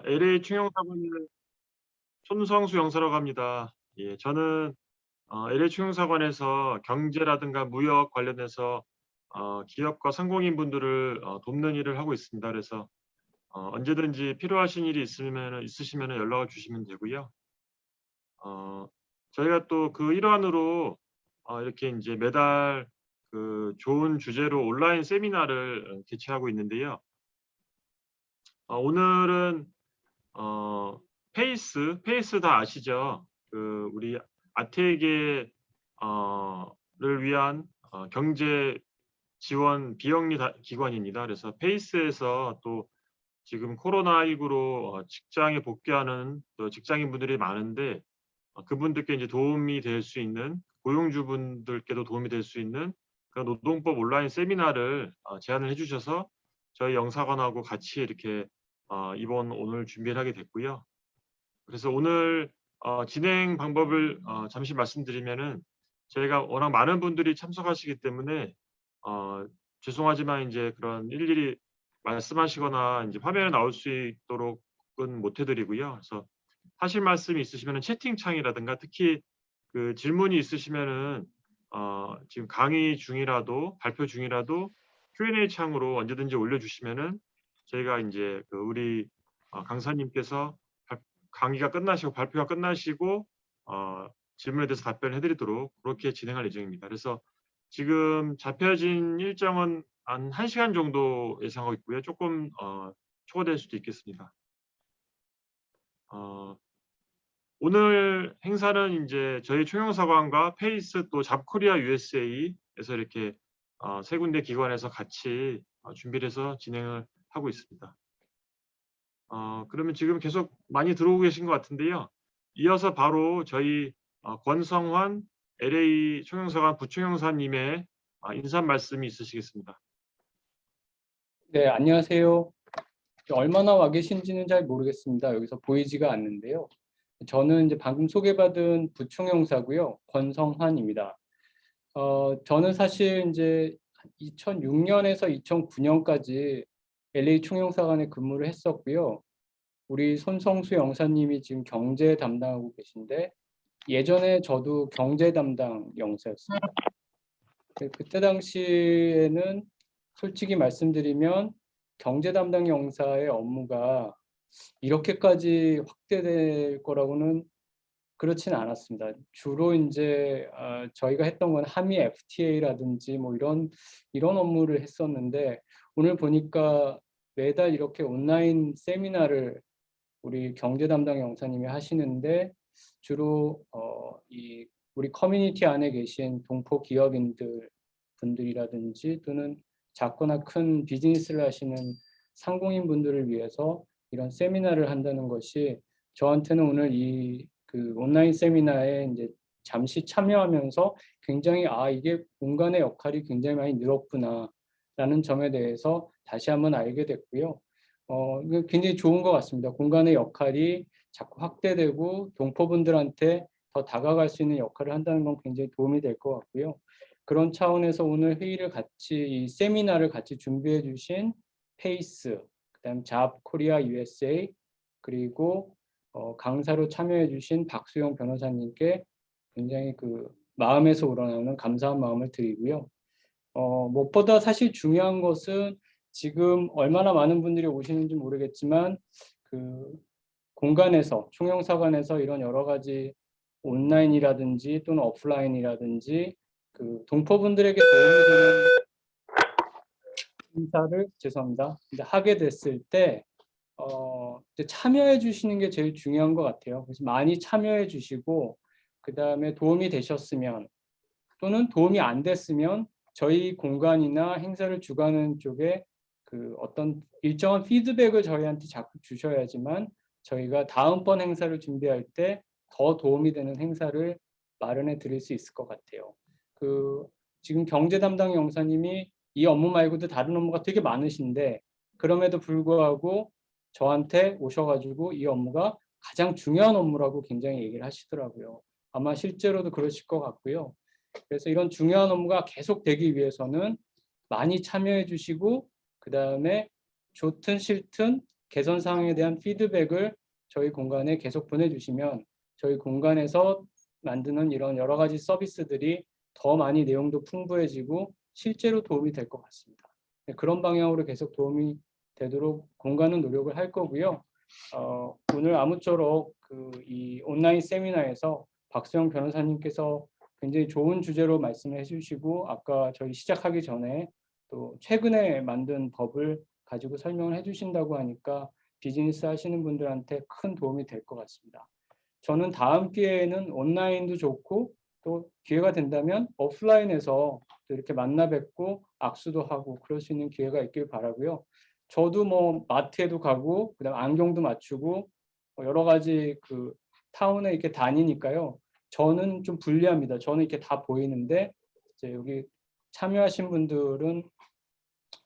LA 충영사관의 손성수 영사라고 합니다. 예, 저는 LA 충영사관에서 경제라든가 무역 관련해서 기업과 상공인분들을 돕는 일을 하고 있습니다. 그래서 언제든지 필요하신 일이 있으시면은 연락을 주시면 되고요. 어, 저희가 또 그 일환으로 이렇게 인제 매달 그 좋은 주제로 온라인 세미나를 개최하고 있는데요. 오늘은 어 페이스 다 아시죠? 그 우리 아태계 를 위한 경제 지원 비영리 기관입니다. 그래서 페이스에서 또 지금 코로나19로 직장에 복귀하는 또 직장인분들이 많은데 그분들께 이제 도움이 될 수 있는 고용주분들께도 도움이 될 수 있는 그런 노동법 온라인 세미나를 제안을 해 주셔서 저희 영사관하고 같이 이렇게 오늘 준비를 하게 됐고요. 그래서 오늘 진행 방법을 잠시 말씀드리면은 저희가 워낙 많은 분들이 참석하시기 때문에 어 죄송하지만 인제 그런 일일이 말씀하시거나 인제 화면에 나올 수 있도록은 못 해 드리고요. 그래서 하실 말씀이 있으시면은 채팅창이라든가 특히 그 질문이 있으시면은 지금 강의 중이라도 발표 중이라도 Q&A 창으로 언제든지 올려주시면은 저희가 인제 그 우리 강사님께서 발 강의가 끝나시고 발표가 끝나시고 질문에 대해서 답변해 드리도록 그렇게 진행할 예정입니다. 그래서 지금 잡혀진 일정은 한 1 시간 정도 예상하고 있고요. 쪼끔 초과될 수도 있겠습니다. 어 오늘 행사는 인제 저희 총영사관과 페이스 또 잡코리아 USA에서 이렇게 세 군데 기관에서 같이 준비를 해서 진행을 하고 있습니다. 그러면 지금 계속 많이 들어오고 계신 것 같은데요. 이어서 바로 저희 권성환 LA 총영사관 부총영사님의 인사 말씀이 있으시겠습니다. 네, 안녕하세요. 얼마나 와 계신지는 잘 모르겠습니다. 여기서 보이지가 않는데요. 저는 이제 방금 소개받은 부총영사고요. 권성환입니다. 저는 사실 이제 2006년에서 2009년까지 LA 총영사관에 근무를 했었고요. 우리 손성수 영사님이 지금 경제 담당하고 계신데 예전에 저도 경제 담당 영사였습니다. 그때 당시에는 솔직히 말씀드리면 경제 담당 영사의 업무가 이렇게까지 확대될 거라고는 그렇지는 않았습니다. 주로 인제 저희가 했던 건 한미 FTA라든지 뭐 이런 업무를 했었는데 오늘 보니까 매달 이렇게 온라인 세미나를 우리 경제 담당 영사님이 하시는데 주로 우리 커뮤니티 안에 계신 동포 기업인들 분들이라든지 또는 작거나 큰 비즈니스를 하시는 상공인 분들을 위해서 이런 세미나를 한다는 것이 저한테는 오늘 그 온라인 세미나에 이제 잠시 참여하면서 굉장히 이게 공간의 역할이 굉장히 많이 늘었구나라는 점에 대해서 다시 한번 알게 됐고요. 이거 굉장히 좋은 것 같습니다. 공간의 역할이 자꾸 확대되고 동포분들한테 더 다가갈 수 있는 역할을 한다는 건 굉장히 도움이 될 것 같고요. 그런 차원에서 오늘 회의를 이 세미나를 같이 준비해 주신 페이스, 그다음 잡 코리아 USA 그리고 강사로 참여해 주신 박수영 변호사님께 굉장히 그 마음에서 우러나오는 감사한 마음을 드리고요. 무엇보다 사실 중요한 것은 지금 얼마나 많은 분들이 오시는지 모르겠지만 그 공간에서 총영사관에서 이런 여러 가지 온라인이라든지 또는 오프라인이라든지 그 동포분들에게 도움이 되는 행사를 이제 하게 됐을 때 이제 참여해 주시는 게 제일 중요한 것 같아요. 그래서 많이 참여해 주시고 그다음에 도움이 되셨으면 또는 도움이 안 됐으면 저희 공간이나 행사를 주관하는 쪽에 그 어떤 일정한 피드백을 저희한테 자꾸 주셔야지만 저희가 다음번 행사를 준비할 때 더 도움이 되는 행사를 마련해 드릴 수 있을 것 같아요. 지금 경제 담당 영사님이 이 업무 말고도 다른 업무가 되게 많으신데 그럼에도 불구하고 저한테 오셔가지고 이 업무가 가장 중요한 업무라고 굉장히 얘기를 하시더라고요. 아마 실제로도 그러실 것 같고요. 그래서 이런 중요한 업무가 계속되기 위해서는 많이 참여해 주시고 그다음에 좋든 싫든 개선 사항에 대한 피드백을 저희 공간에 계속 보내주시면 저희 공간에서 만드는 이런 여러 가지 서비스들이 더 많이 내용도 풍부해지고 실제로 도움이 될 것 같습니다. 네, 그런 방향으로 계속 도움이 되도록 공간은 노력을 할 거고요. 오늘 아무쪼록 이 온라인 세미나에서 박수영 변호사님께서 굉장히 좋은 주제로 말씀을 해주시고 아까 저희 시작하기 전에 또 최근에 만든 법을 가지고 설명을 해주신다고 하니까 비즈니스 하시는 분들한테 큰 도움이 될 것 같습니다. 저는 다음 기회에는 온라인도 좋고 또 기회가 된다면 오프라인에서 또 이렇게 만나 뵙고 악수도 하고 그럴 수 있는 기회가 있길 바라고요. 저도 뭐 마트에도 가고 그다음 안경도 맞추고 여러 가지 타운에 이렇게 다니니까요. 저는 좀 불리합니다. 저는 이렇게 다 보이는데 이제 여기 참여하신 분들은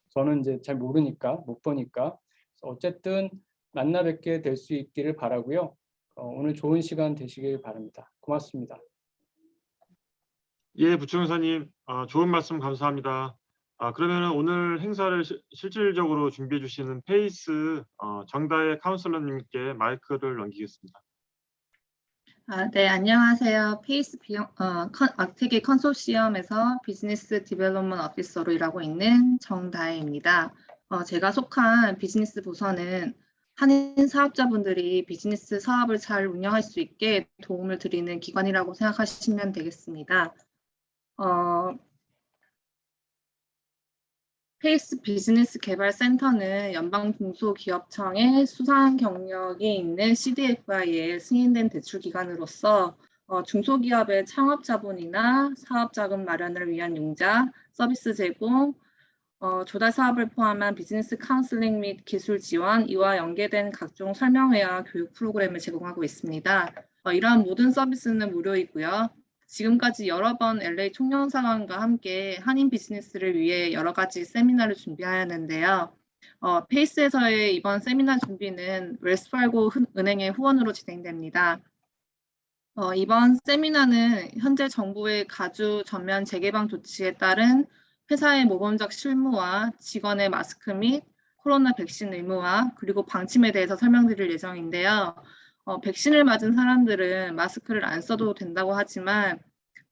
저는 이제 잘 모르니까 못 보니까 어쨌든 만나 뵙게 될 수 있기를 바라고요. 오늘 좋은 시간 되시길 바랍니다. 고맙습니다. 예, 부총사님, 좋은 말씀 감사합니다. 그러면 오늘 행사를 실질적으로 준비해 주시는 페이스 정다혜 카운슬러님께 마이크를 넘기겠습니다. 네, 안녕하세요. 페이스 악태기 컨소시엄에서 비즈니스 디벨롭먼트 오피서로 일하고 있는 정다혜입니다. 제가 속한 비즈니스 부서는 한인 사업자분들이 비즈니스 사업을 잘 운영할 수 있게 도움을 드리는 기관이라고 생각하시면 되겠습니다. 페이스 비즈니스 개발 센터는 연방중소기업청의 수상 경력이 있는 CDFI에 승인된 대출 기관으로서 중소기업의 창업 자본이나 사업 자금 마련을 위한 융자, 서비스 제공, 조달 사업을 포함한 비즈니스 카운슬링 및 기술 지원, 이와 연계된 각종 설명회와 교육 프로그램을 제공하고 있습니다. 이러한 모든 서비스는 무료이고요. 지금까지 여러 번 LA 총영사관과 함께 한인 비즈니스를 위해 여러 가지 세미나를 준비하였는데요. 페이스에서의 이번 세미나 준비는 웰스파고 은행의 후원으로 진행됩니다. 이번 세미나는 현재 정부의 가주 전면 재개방 조치에 따른 회사의 모범적 실무와 직원의 마스크 및 코로나 백신 의무화 그리고 방침에 대해서 설명드릴 예정인데요. 백신을 맞은 사람들은 마스크를 안 써도 된다고 하지만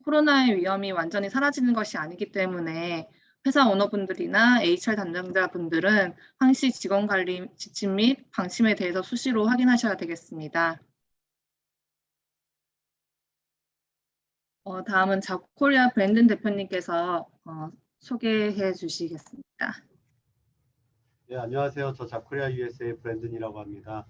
코로나의 위험이 완전히 사라지는 것이 아니기 때문에 회사 오너분들이나 HR 담당자분들은 항시 직원 관리 지침 및 방침에 대해서 수시로 확인하셔야 되겠습니다. 다음은 잡코리아 브랜든 대표님께서 소개해 주시겠습니다. 네, 안녕하세요. 저 잡코리아 USA 브랜든이라고 합니다.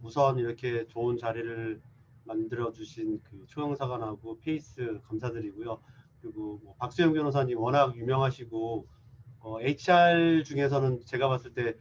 우선 이렇게 좋은 자리를 만들어 주신 초영사관하고 페이스 감사드리고요. 그리고 박수영 변호사님 워낙 유명하시고 HR 중에서는 제가 봤을 때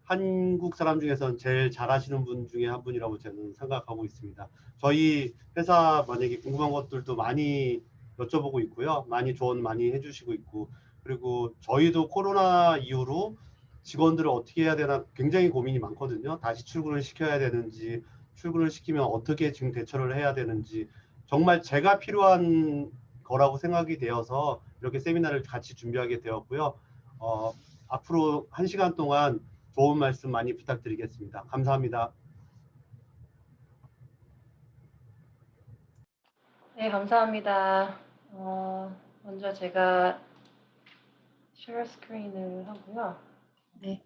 한국 사람 중에서는 제일 잘하시는 분 중에 한 분이라고 저는 생각하고 있습니다. 저희 회사 만약에 궁금한 것들도 많이 여쭤보고 있고요. 많이 조언 많이 해주시고 있고, 그리고 저희도 코로나 이후로 직원들을 어떻게 해야 되나 굉장히 고민이 많거든요. 다시 출근을 시켜야 되는지, 출근을 시키면 어떻게 지금 대처를 해야 되는지, 정말 제가 필요한 거라고 생각이 되어서 이렇게 세미나를 같이 준비하게 되었고요. 앞으로 1시간 동안 좋은 말씀 많이 부탁드리겠습니다. 감사합니다. 네, 감사합니다. 먼저 제가 쉐어 스크린을 하고요. 네.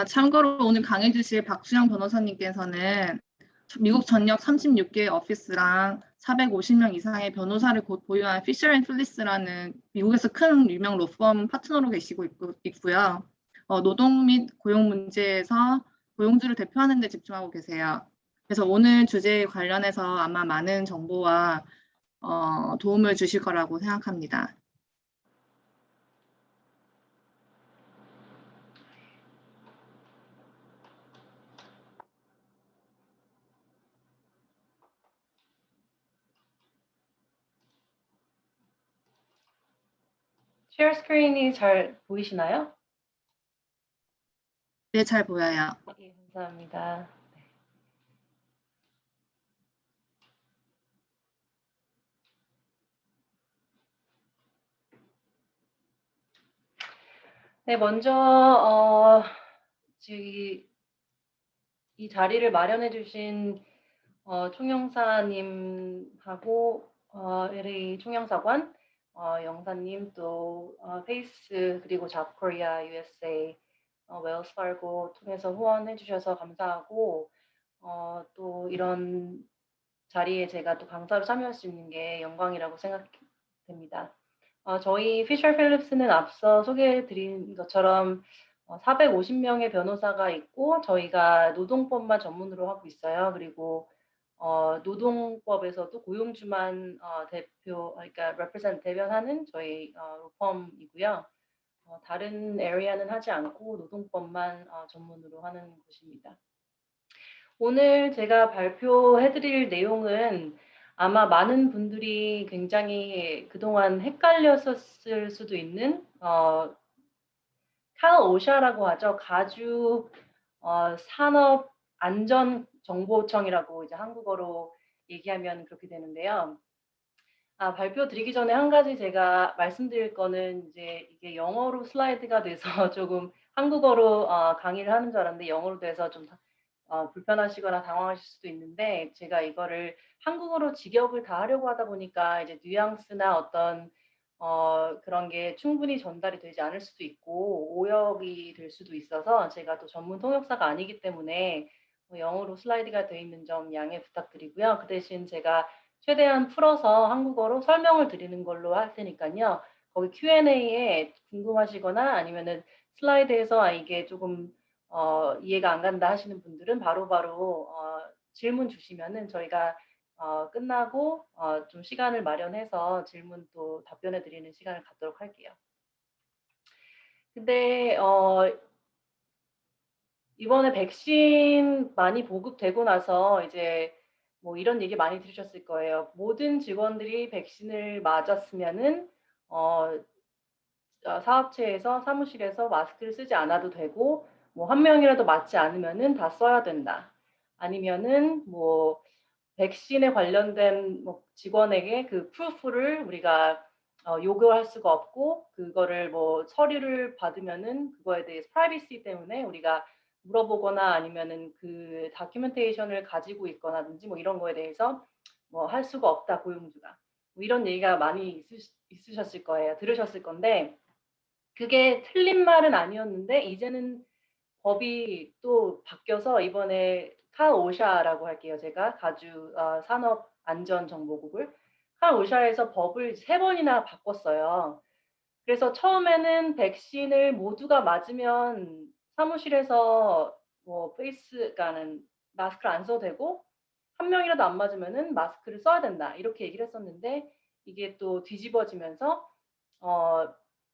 참고로 오늘 강해 주실 박수영 변호사님께서는 미국 전역 36개의 오피스랑 450명 이상의 변호사를 곧 보유한 피셔 앤 필리스라는 미국에서 큰 유명 로펌 파트너로 계시고 있고요. 노동 및 고용 문제에서 고용주를 대표하는 데 집중하고 계세요. 그래서 오늘 주제에 관련해서 아마 많은 정보와 도움을 주실 거라고 생각합니다. 쉐어 스크린이 잘 보이시나요? 네, 잘 보여요. 예, 감사합니다. 네, 먼저 이 자리를 마련해 주신 총영사님하고 LA 총영사관 영사님 또 페이스 그리고 잡코리아 USA 웰스 파르고 통해서 후원해 주셔서 감사하고 또 이런 자리에 제가 또 강사로 참여할 수 있는 게 영광이라고 생각됩니다. 저희 피셔 필립스는 앞서 소개해 드린 것처럼 450명의 변호사가 있고 저희가 노동법만 전문으로 하고 있어요. 그리고 노동법에서도 고용주만 그러니까 대변하는 저희 로펌이고요. 다른 에리아는 하지 않고 노동법만 전문으로 하는 곳입니다. 오늘 제가 발표해드릴 내용은 아마 많은 분들이 굉장히 그동안 헷갈렸었을 수도 있는 칼 오샤라고 하죠. 가주 산업 안전 정보청이라고 이제 한국어로 얘기하면 그렇게 되는데요. 발표 드리기 전에 한 가지 제가 말씀드릴 거는 이제 이게 영어로 슬라이드가 돼서 조금 한국어로 강의를 하는 줄 알았는데 영어로 돼서 좀 불편하시거나 당황하실 수도 있는데 제가 이거를 한국어로 직역을 다 하려고 하다 보니까 이제 뉘앙스나 어떤 그런 게 충분히 전달이 되지 않을 수도 있고 오역이 될 수도 있어서 제가 또 전문 통역사가 아니기 때문에 영어로 슬라이드가 되어 있는 점 양해 부탁드리고요. 그 대신 제가 최대한 풀어서 한국어로 설명을 드리는 걸로 할 테니까요. 거기 Q&A에 궁금하시거나 아니면은 슬라이드에서 이게 조금 이해가 안 간다 하시는 분들은 바로바로 질문 주시면은 저희가 끝나고 좀 시간을 마련해서 질문 또 답변해 드리는 시간을 갖도록 할게요. 근데 이번에 백신 많이 보급되고 나서 이제 뭐 이런 얘기 많이 들으셨을 거예요. 모든 직원들이 백신을 맞았으면은 사업체에서 사무실에서 마스크를 쓰지 않아도 되고 뭐 한 명이라도 맞지 않으면은 다 써야 된다. 아니면은 뭐 백신에 관련된 뭐 직원에게 그 프루프를 우리가 요구할 수가 없고 그거를 뭐 서류를 받으면은 그거에 대해서 프라이버시 때문에 우리가 물어보거나 아니면은 그 다큐멘테이션을 가지고 있거나든지 뭐 이런 거에 대해서 뭐 할 수가 없다 고용주가 뭐 이런 얘기가 많이 있으셨을 거예요. 들으셨을 건데 그게 틀린 말은 아니었는데 이제는 법이 또 바뀌어서 이번에 칼오샤라고 할게요. 제가 가주 산업안전정보국을 칼오샤에서 법을 3번이나 바꿨어요. 그래서 처음에는 백신을 모두가 맞으면 사무실에서 뭐 페이스가는 마스크를 안 써도 되고 한 명이라도 안 맞으면은 마스크를 써야 된다 이렇게 얘기를 했었는데 이게 또 뒤집어지면서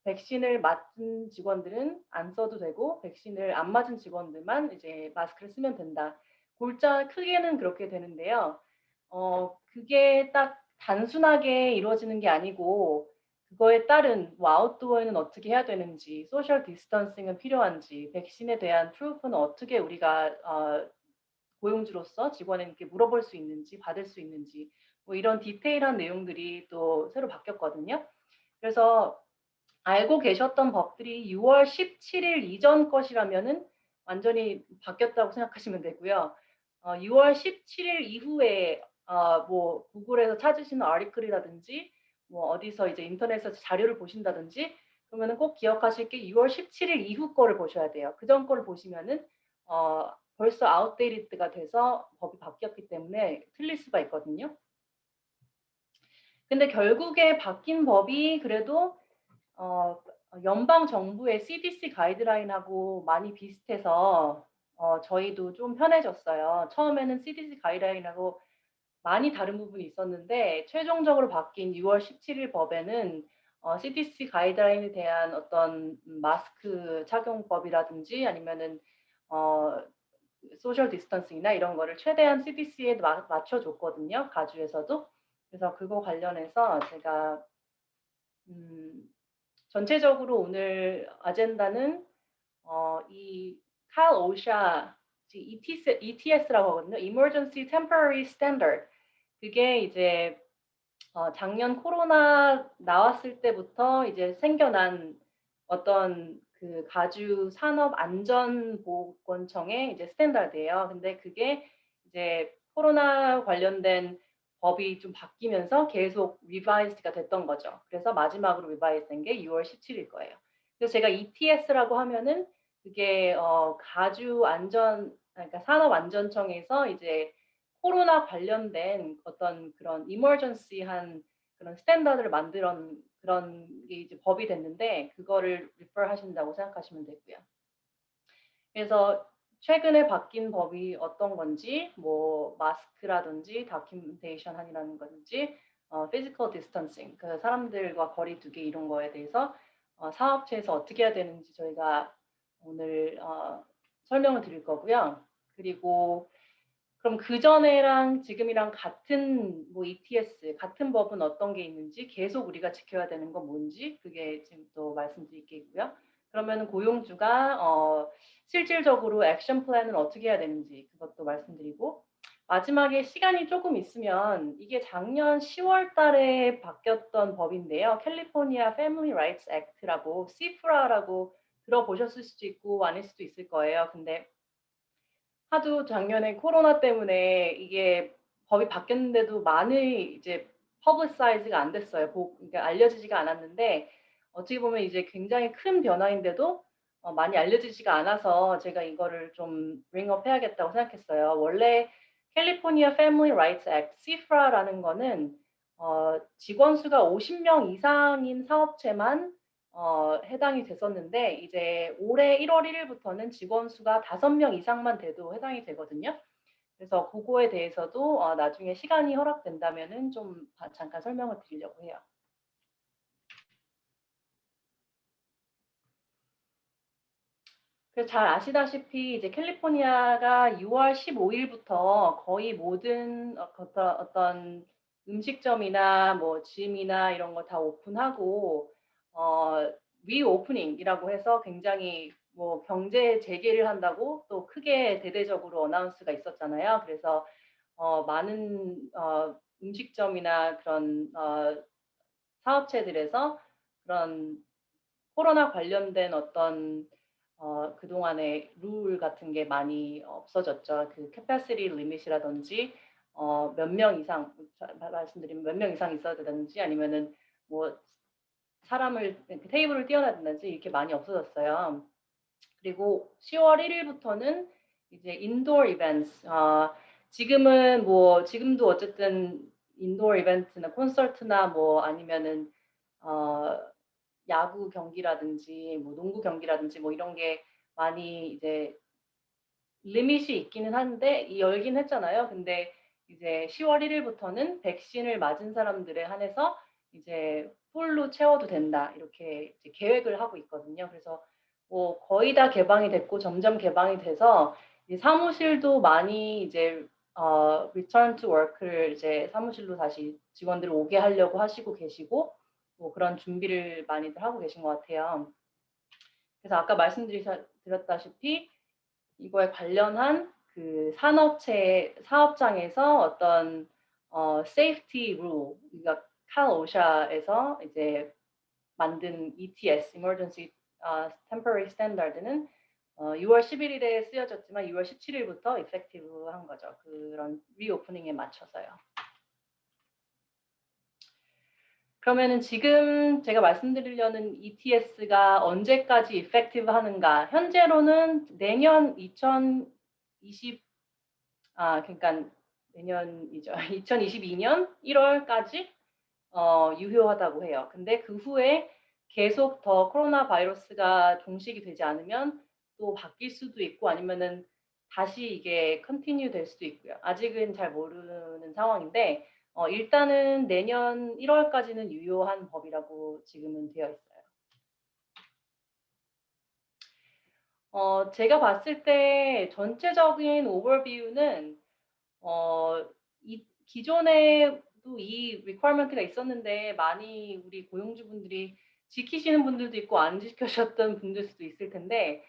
백신을 맞은 직원들은 안 써도 되고 백신을 안 맞은 직원들만 이제 마스크를 쓰면 된다. 골자 크게는 그렇게 되는데요. 그게 딱 단순하게 이루어지는 게 아니고 그거에 따른 뭐 아웃도어에는 어떻게 해야 되는지, 소셜 디스턴싱은 필요한지, 백신에 대한 프루프는 어떻게 우리가 고용주로서 직원에게 물어볼 수 있는지, 받을 수 있는지 뭐 이런 디테일한 내용들이 또 새로 바뀌었거든요. 그래서 알고 계셨던 법들이 6월 17일 이전 것이라면은 완전히 바뀌었다고 생각하시면 되고요. 6월 17일 이후에 뭐 구글에서 찾으시는 아티클이라든지 뭐 어디서 이제 인터넷에서 자료를 보신다든지 그러면은 꼭 기억하실 게 6월 17일 이후 거를 보셔야 돼요. 그전 거를 보시면은 벌써 아웃데이트가 돼서 법이 바뀌었기 때문에 틀릴 수가 있거든요. 근데 결국에 바뀐 법이 그래도 연방 정부의 CDC 가이드라인하고 많이 비슷해서 저희도 좀 편해졌어요. 처음에는 CDC 가이드라인하고 많이 다른 부분이 있었는데 최종적으로 바뀐 6월 17일 법에는 CDC 가이드라인에 대한 어떤 마스크 착용법이라든지 아니면은 소셜 디스턴싱이나 이런 거를 최대한 CDC에 맞춰줬거든요. 가주에서도. 그래서 그거 관련해서 제가 전체적으로 오늘 아젠다는 이 칼 오샤 ETS라고 하거든요. Emergency Temporary Standard. 그게 이제 작년 코로나 나왔을 때부터 이제 생겨난 어떤 그 가주 산업안전보건청의 이제 스탠다드예요. 근데 그게 이제 코로나 관련된 법이 좀 바뀌면서 계속 리바이스가 됐던 거죠. 그래서 마지막으로 리바이스 된 게 6월 17일 거예요. 그래서 제가 ETS라고 하면은 그게 가주 안전 그러니까 산업안전청에서 이제 코로나 관련된 어떤 그런 이머전시한 그런 스탠다드를 만드는 그런 게 이제 법이 됐는데 그거를 리퍼 하신다고 생각하시면 되고요. 그래서 최근에 바뀐 법이 어떤 건지 뭐 마스크라든지 다큐멘테이션 한이라는 건지 피지컬 디스턴싱 그 사람들과 거리 두기 이런 거에 대해서 사업체에서 어떻게 해야 되는지 저희가 오늘 설명을 드릴 거고요. 그리고 그럼 그전에랑 지금이랑 같은 뭐 ETS 같은 법은 어떤 게 있는지 계속 우리가 지켜야 되는 건 뭔지 그게 지금 또 말씀드릴게요. 그러면 고용주가 실질적으로 액션 플랜을 어떻게 해야 되는지 그것도 말씀드리고 마지막에 시간이 조금 있으면 이게 작년 10월 달에 바뀌었던 법인데요. 캘리포니아 패밀리 라이츠 액트라고 CFRA라고 들어보셨을 수도 있고 아닐 수도 있을 거예요. 근데 하도 작년에 코로나 때문에 이게 법이 바뀌었는데도 많이 이제 퍼블리사이즈가 안 됐어요. 그러니까 알려지지가 않았는데 어떻게 보면 이제 굉장히 큰 변화인데도 많이 알려지지가 않아서 제가 이거를 좀 링업 해야겠다고 생각했어요. 원래 캘리포니아 패밀리 라이츠 액트 CFRA라는 거는 직원 수가 50명 이상인 사업체만 해당이 됐었는데 이제 올해 1월 1일부터는 직원 수가 5명 이상만 돼도 해당이 되거든요. 그래서 그거에 대해서도 나중에 시간이 허락된다면은 좀 잠깐 설명을 드리려고 해요. 그래서 잘 아시다시피 이제 캘리포니아가 6월 15일부터 거의 모든 어떤 음식점이나 뭐 짐이나 이런 거 다 오픈하고 리오프닝이라고 해서 굉장히 뭐 경제 재개를 한다고 또 크게 대대적으로 어나운스가 있었잖아요. 그래서 많은 음식점이나 그런 사업체들에서 그런 코로나 관련된 어떤 그동안의 룰 같은 게 많이 없어졌죠. 그 캐파시티 리밋이라든지 몇 명 이상 말씀드리면 몇 명 이상 있어야 되든지 아니면은 뭐 사람을 테이블을 띄워야 된다든지 이렇게 많이 없어졌어요. 그리고 10월 1일부터는 이제 인도어 이벤트 지금은 뭐 지금도 어쨌든 인도어 이벤트나 콘서트나 뭐 아니면은 야구 경기라든지 뭐 농구 경기라든지 뭐 이런 게 많이 이제 리밋이 있기는 한데 열긴 했잖아요. 근데 이제 10월 1일부터는 백신을 맞은 사람들에 한해서 이제 풀로 채워도 된다 이렇게 이제 계획을 하고 있거든요. 그래서 뭐 거의 다 개방이 됐고 점점 개방이 돼서 이 사무실도 많이 이제 return to work를 이제 사무실로 다시 직원들을 오게 하려고 하시고 계시고 뭐 그런 준비를 많이들 하고 계신 것 같아요. 그래서 아까 말씀드렸다시피 이거에 관련한 그 사업장에서 어떤 safety rule, 그러니까 칼오샤에서 이제 만든 ETS, Emergency Temporary Standard는 6월 11일에 쓰여졌지만 6월 17일부터 effective한 거죠. 그런 리오프닝에 맞춰서요. 그러면은 지금 제가 말씀드리려는 ETS가 언제까지 effective 하는가? 현재로는 내년 그러니까 내년이죠. 2022년 1월까지 유효하다고 해요. 근데 그 후에 계속 더 코로나 바이러스가 종식이 되지 않으면 또 바뀔 수도 있고 아니면은 다시 이게 컨티뉴 될 수도 있고요. 아직은 잘 모르는 상황인데 일단은 내년 1월까지는 유효한 법이라고 지금은 되어 있어요. 제가 봤을 때 전체적인 오버뷰는 기존에도 이 requirement가 있었는데 많이 우리 고용주분들이 지키시는 분들도 있고 안 지켜셨던 분들 수도 있을 텐데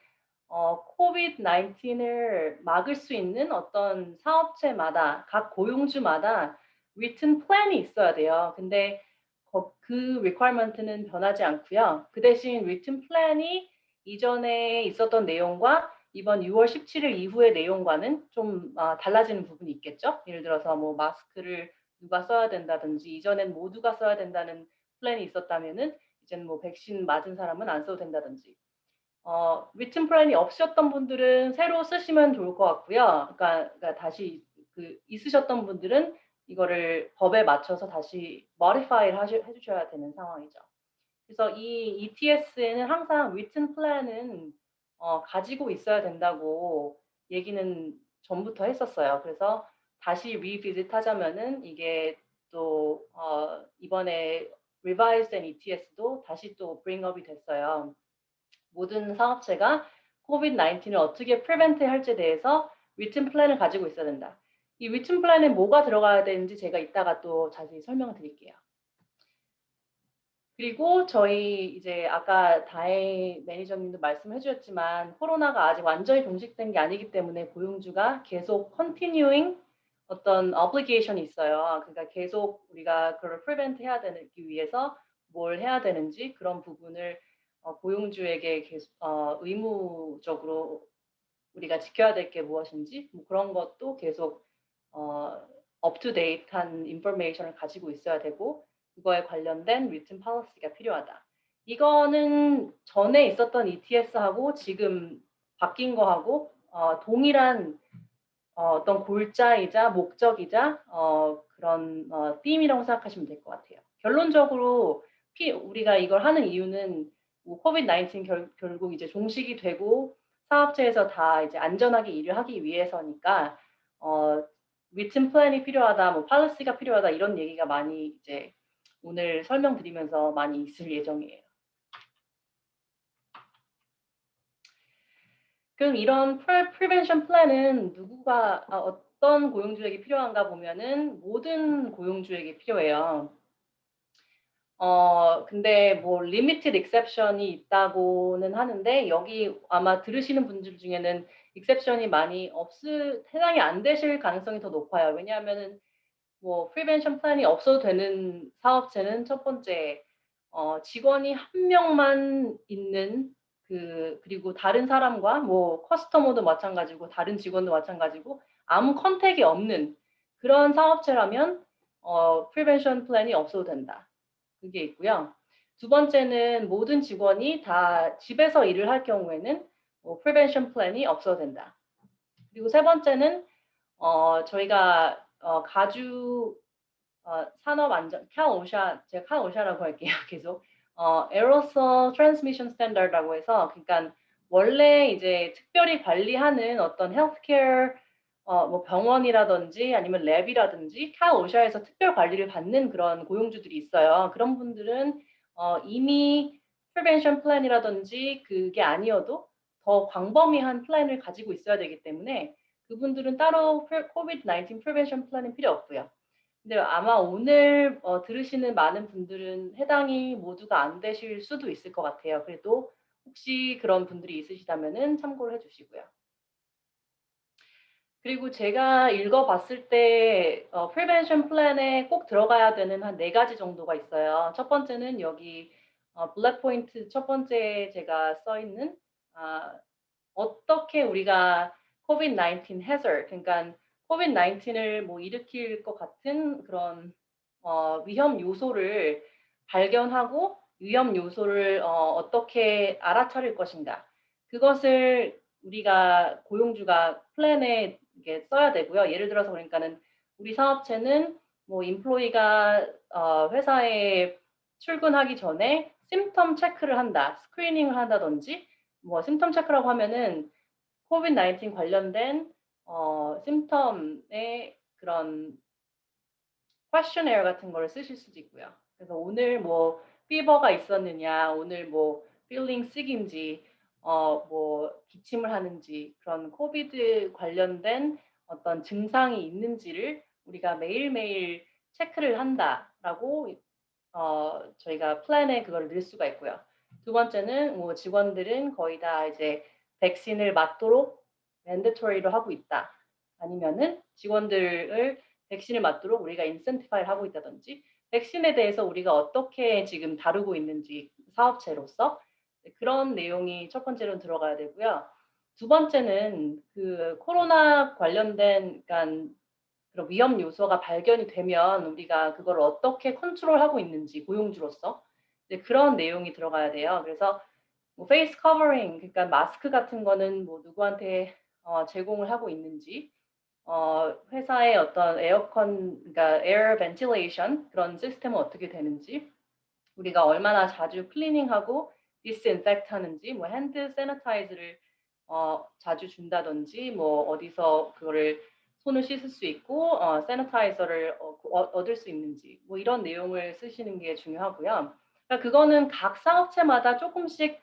COVID-19을 막을 수 있는 어떤 사업체마다 각 고용주마다 written plan이 있어야 돼요. 근데 그 requirement는 변하지 않고요. 그 대신 written plan이 이전에 있었던 내용과 이번 6월 17일 이후의 내용과는 좀 달라지는 부분이 있겠죠. 예를 들어서 뭐 마스크를 누가 써야 된다든지 이전엔 모두가 써야 된다는 플랜이 있었다면은 이제는 뭐 백신 맞은 사람은 안 써도 된다든지. 리튼 플랜이 없으셨던 분들은 새로 쓰시면 좋을 것 같고요. 그러니까 다시 있으셨던 분들은 이거를 법에 맞춰서 다시 modify를 해주셔야 되는 상황이죠. 그래서 이 ETS에는 항상 written plan은 가지고 있어야 된다고 얘기는 전부터 했었어요. 그래서 다시 revisit 하자면은 이게 또 이번에 revised 된 ETS도 다시 또 bring up이 됐어요. 모든 사업체가 COVID-19을 어떻게 prevent 할지에 대해서 written plan을 가지고 있어야 된다. 이 written plan에 뭐가 들어가야 되는지 제가 이따가 또 자세히 설명을 드릴게요. 그리고 저희 이제 아까 다혜 매니저님도 말씀해 주셨지만 코로나가 아직 완전히 종식된 게 아니기 때문에 고용주가 계속 continuing 어떤 obligation이 있어요. 그러니까 계속 우리가 그걸 prevent 해야 되기 위해서 뭘 해야 되는지 그런 부분을 고용주에게 계속 의무적으로 우리가 지켜야 될 게 무엇인지 뭐 그런 것도 계속 up to date한 인포메이션을 가지고 있어야 되고 그거에 관련된 written policy가 필요하다. 이거는 전에 있었던 ETS하고 지금 바뀐 거하고 동일한 어떤 골자이자 목적이자 그런 theme이라고 생각하시면 될 것 같아요. 결론적으로 우리가 이걸 하는 이유는 뭐 COVID-19 결국 이제 종식이 되고 사업체에서 다 이제 안전하게 일을 하기 위해서니까 written plan이 필요하다, 뭐 policy가 필요하다 이런 얘기가 많이 이제 오늘 설명드리면서 많이 있을 예정이에요. 그럼 이런 prevention plan은 누구가 어떤 고용주에게 필요한가 보면은 모든 고용주에게 필요해요. 근데 뭐 limited exception이 있다고는 하는데 여기 아마 들으시는 분들 중에는 exception이 많이 해당이 안 되실 가능성이 더 높아요. 왜냐하면은 뭐 prevention plan이 없어도 되는 사업체는 첫 번째 직원이 한 명만 있는 그리고 다른 사람과 뭐 커스터머도 마찬가지고 다른 직원도 마찬가지고 아무 컨택이 없는 그런 사업체라면 prevention plan이 없어도 된다. 그게 있고요. 두 번째는 모든 직원이 다 집에서 일을 할 경우에는 prevention plan이 없어도 된다. 그리고 세 번째는 저희가 가주 산업안전 CalOSHA 제가 CalOSHA라고 할게요. 계속 Aerosol Transmission Standard라고 해서 그러니까 원래 이제 특별히 관리하는 어떤 헬스케어 뭐 병원이라든지 아니면 랩이라든지 CalOSHA에서 특별 관리를 받는 그런 고용주들이 있어요. 그런 분들은 이미 prevention plan이라든지 그게 아니어도 더 광범위한 플랜을 가지고 있어야 되기 때문에 그분들은 따로 COVID-19 prevention plan은 필요 없고요. 근데 아마 오늘 들으시는 많은 분들은 해당이 모두가 안 되실 수도 있을 것 같아요. 그래도 혹시 그런 분들이 있으시다면은 참고를 해주시고요. 그리고 제가 읽어봤을 때 prevention plan에 꼭 들어가야 되는 한 4가지 정도가 있어요. 첫 번째는 여기 블랙 포인트 첫 번째 제가 써 있는 어떻게 우리가 COVID-19 hazard, 그러니까 COVID-19을 뭐 일으킬 것 같은 그런 위험 요소를 발견하고 위험 요소를 어떻게 알아차릴 것인가. 그것을 우리가 고용주가 플랜에 이렇게 써야 되고요. 예를 들어서 그러니까는 우리 사업체는 뭐 인플로이가 회사에 출근하기 전에 심텀 체크를 한다, 스크리닝을 한다든지 뭐 심텀 체크라고 하면은 COVID-19 관련된 심텀의 그런 questionnaire 같은 거를 쓰실 수도 있고요. 그래서 오늘 뭐 피버가 있었느냐, 오늘 뭐 feeling sick인지, 뭐 기침을 하는지 그런 코비드 관련된 어떤 증상이 있는지를 우리가 매일매일 체크를 한다라고 저희가 플랜에 그걸 넣을 수가 있고요. 두 번째는 뭐 직원들은 거의 다 이제 백신을 맞도록 mandatory로 하고 있다. 아니면은 직원들을 백신을 맞도록 우리가 인센티파이를 하고 있다든지 백신에 대해서 우리가 어떻게 지금 다루고 있는지 사업체로서 그런 내용이 첫 번째로 들어가야 되고요. 두 번째는 그 코로나 관련된 그러니까 그런 위험 요소가 발견이 되면 우리가 그걸 어떻게 컨트롤하고 있는지 고용주로서 그런 내용이 들어가야 돼요. 그래서 뭐 페이스 커버링 그러니까 마스크 같은 거는 뭐 누구한테 제공을 하고 있는지 회사의 어떤 에어컨 그러니까 에어 벤틸레이션 그런 시스템은 어떻게 되는지 우리가 얼마나 자주 클리닝하고 디스인펙트 하는지 뭐 핸드 세니타이저를 자주 준다든지 뭐 어디서 그거를 손을 씻을 수 있고 세니타이저를 얻을 수 있는지 뭐 이런 내용을 쓰시는 게 중요하고요. 그러니까 그거는 각 사업체마다 조금씩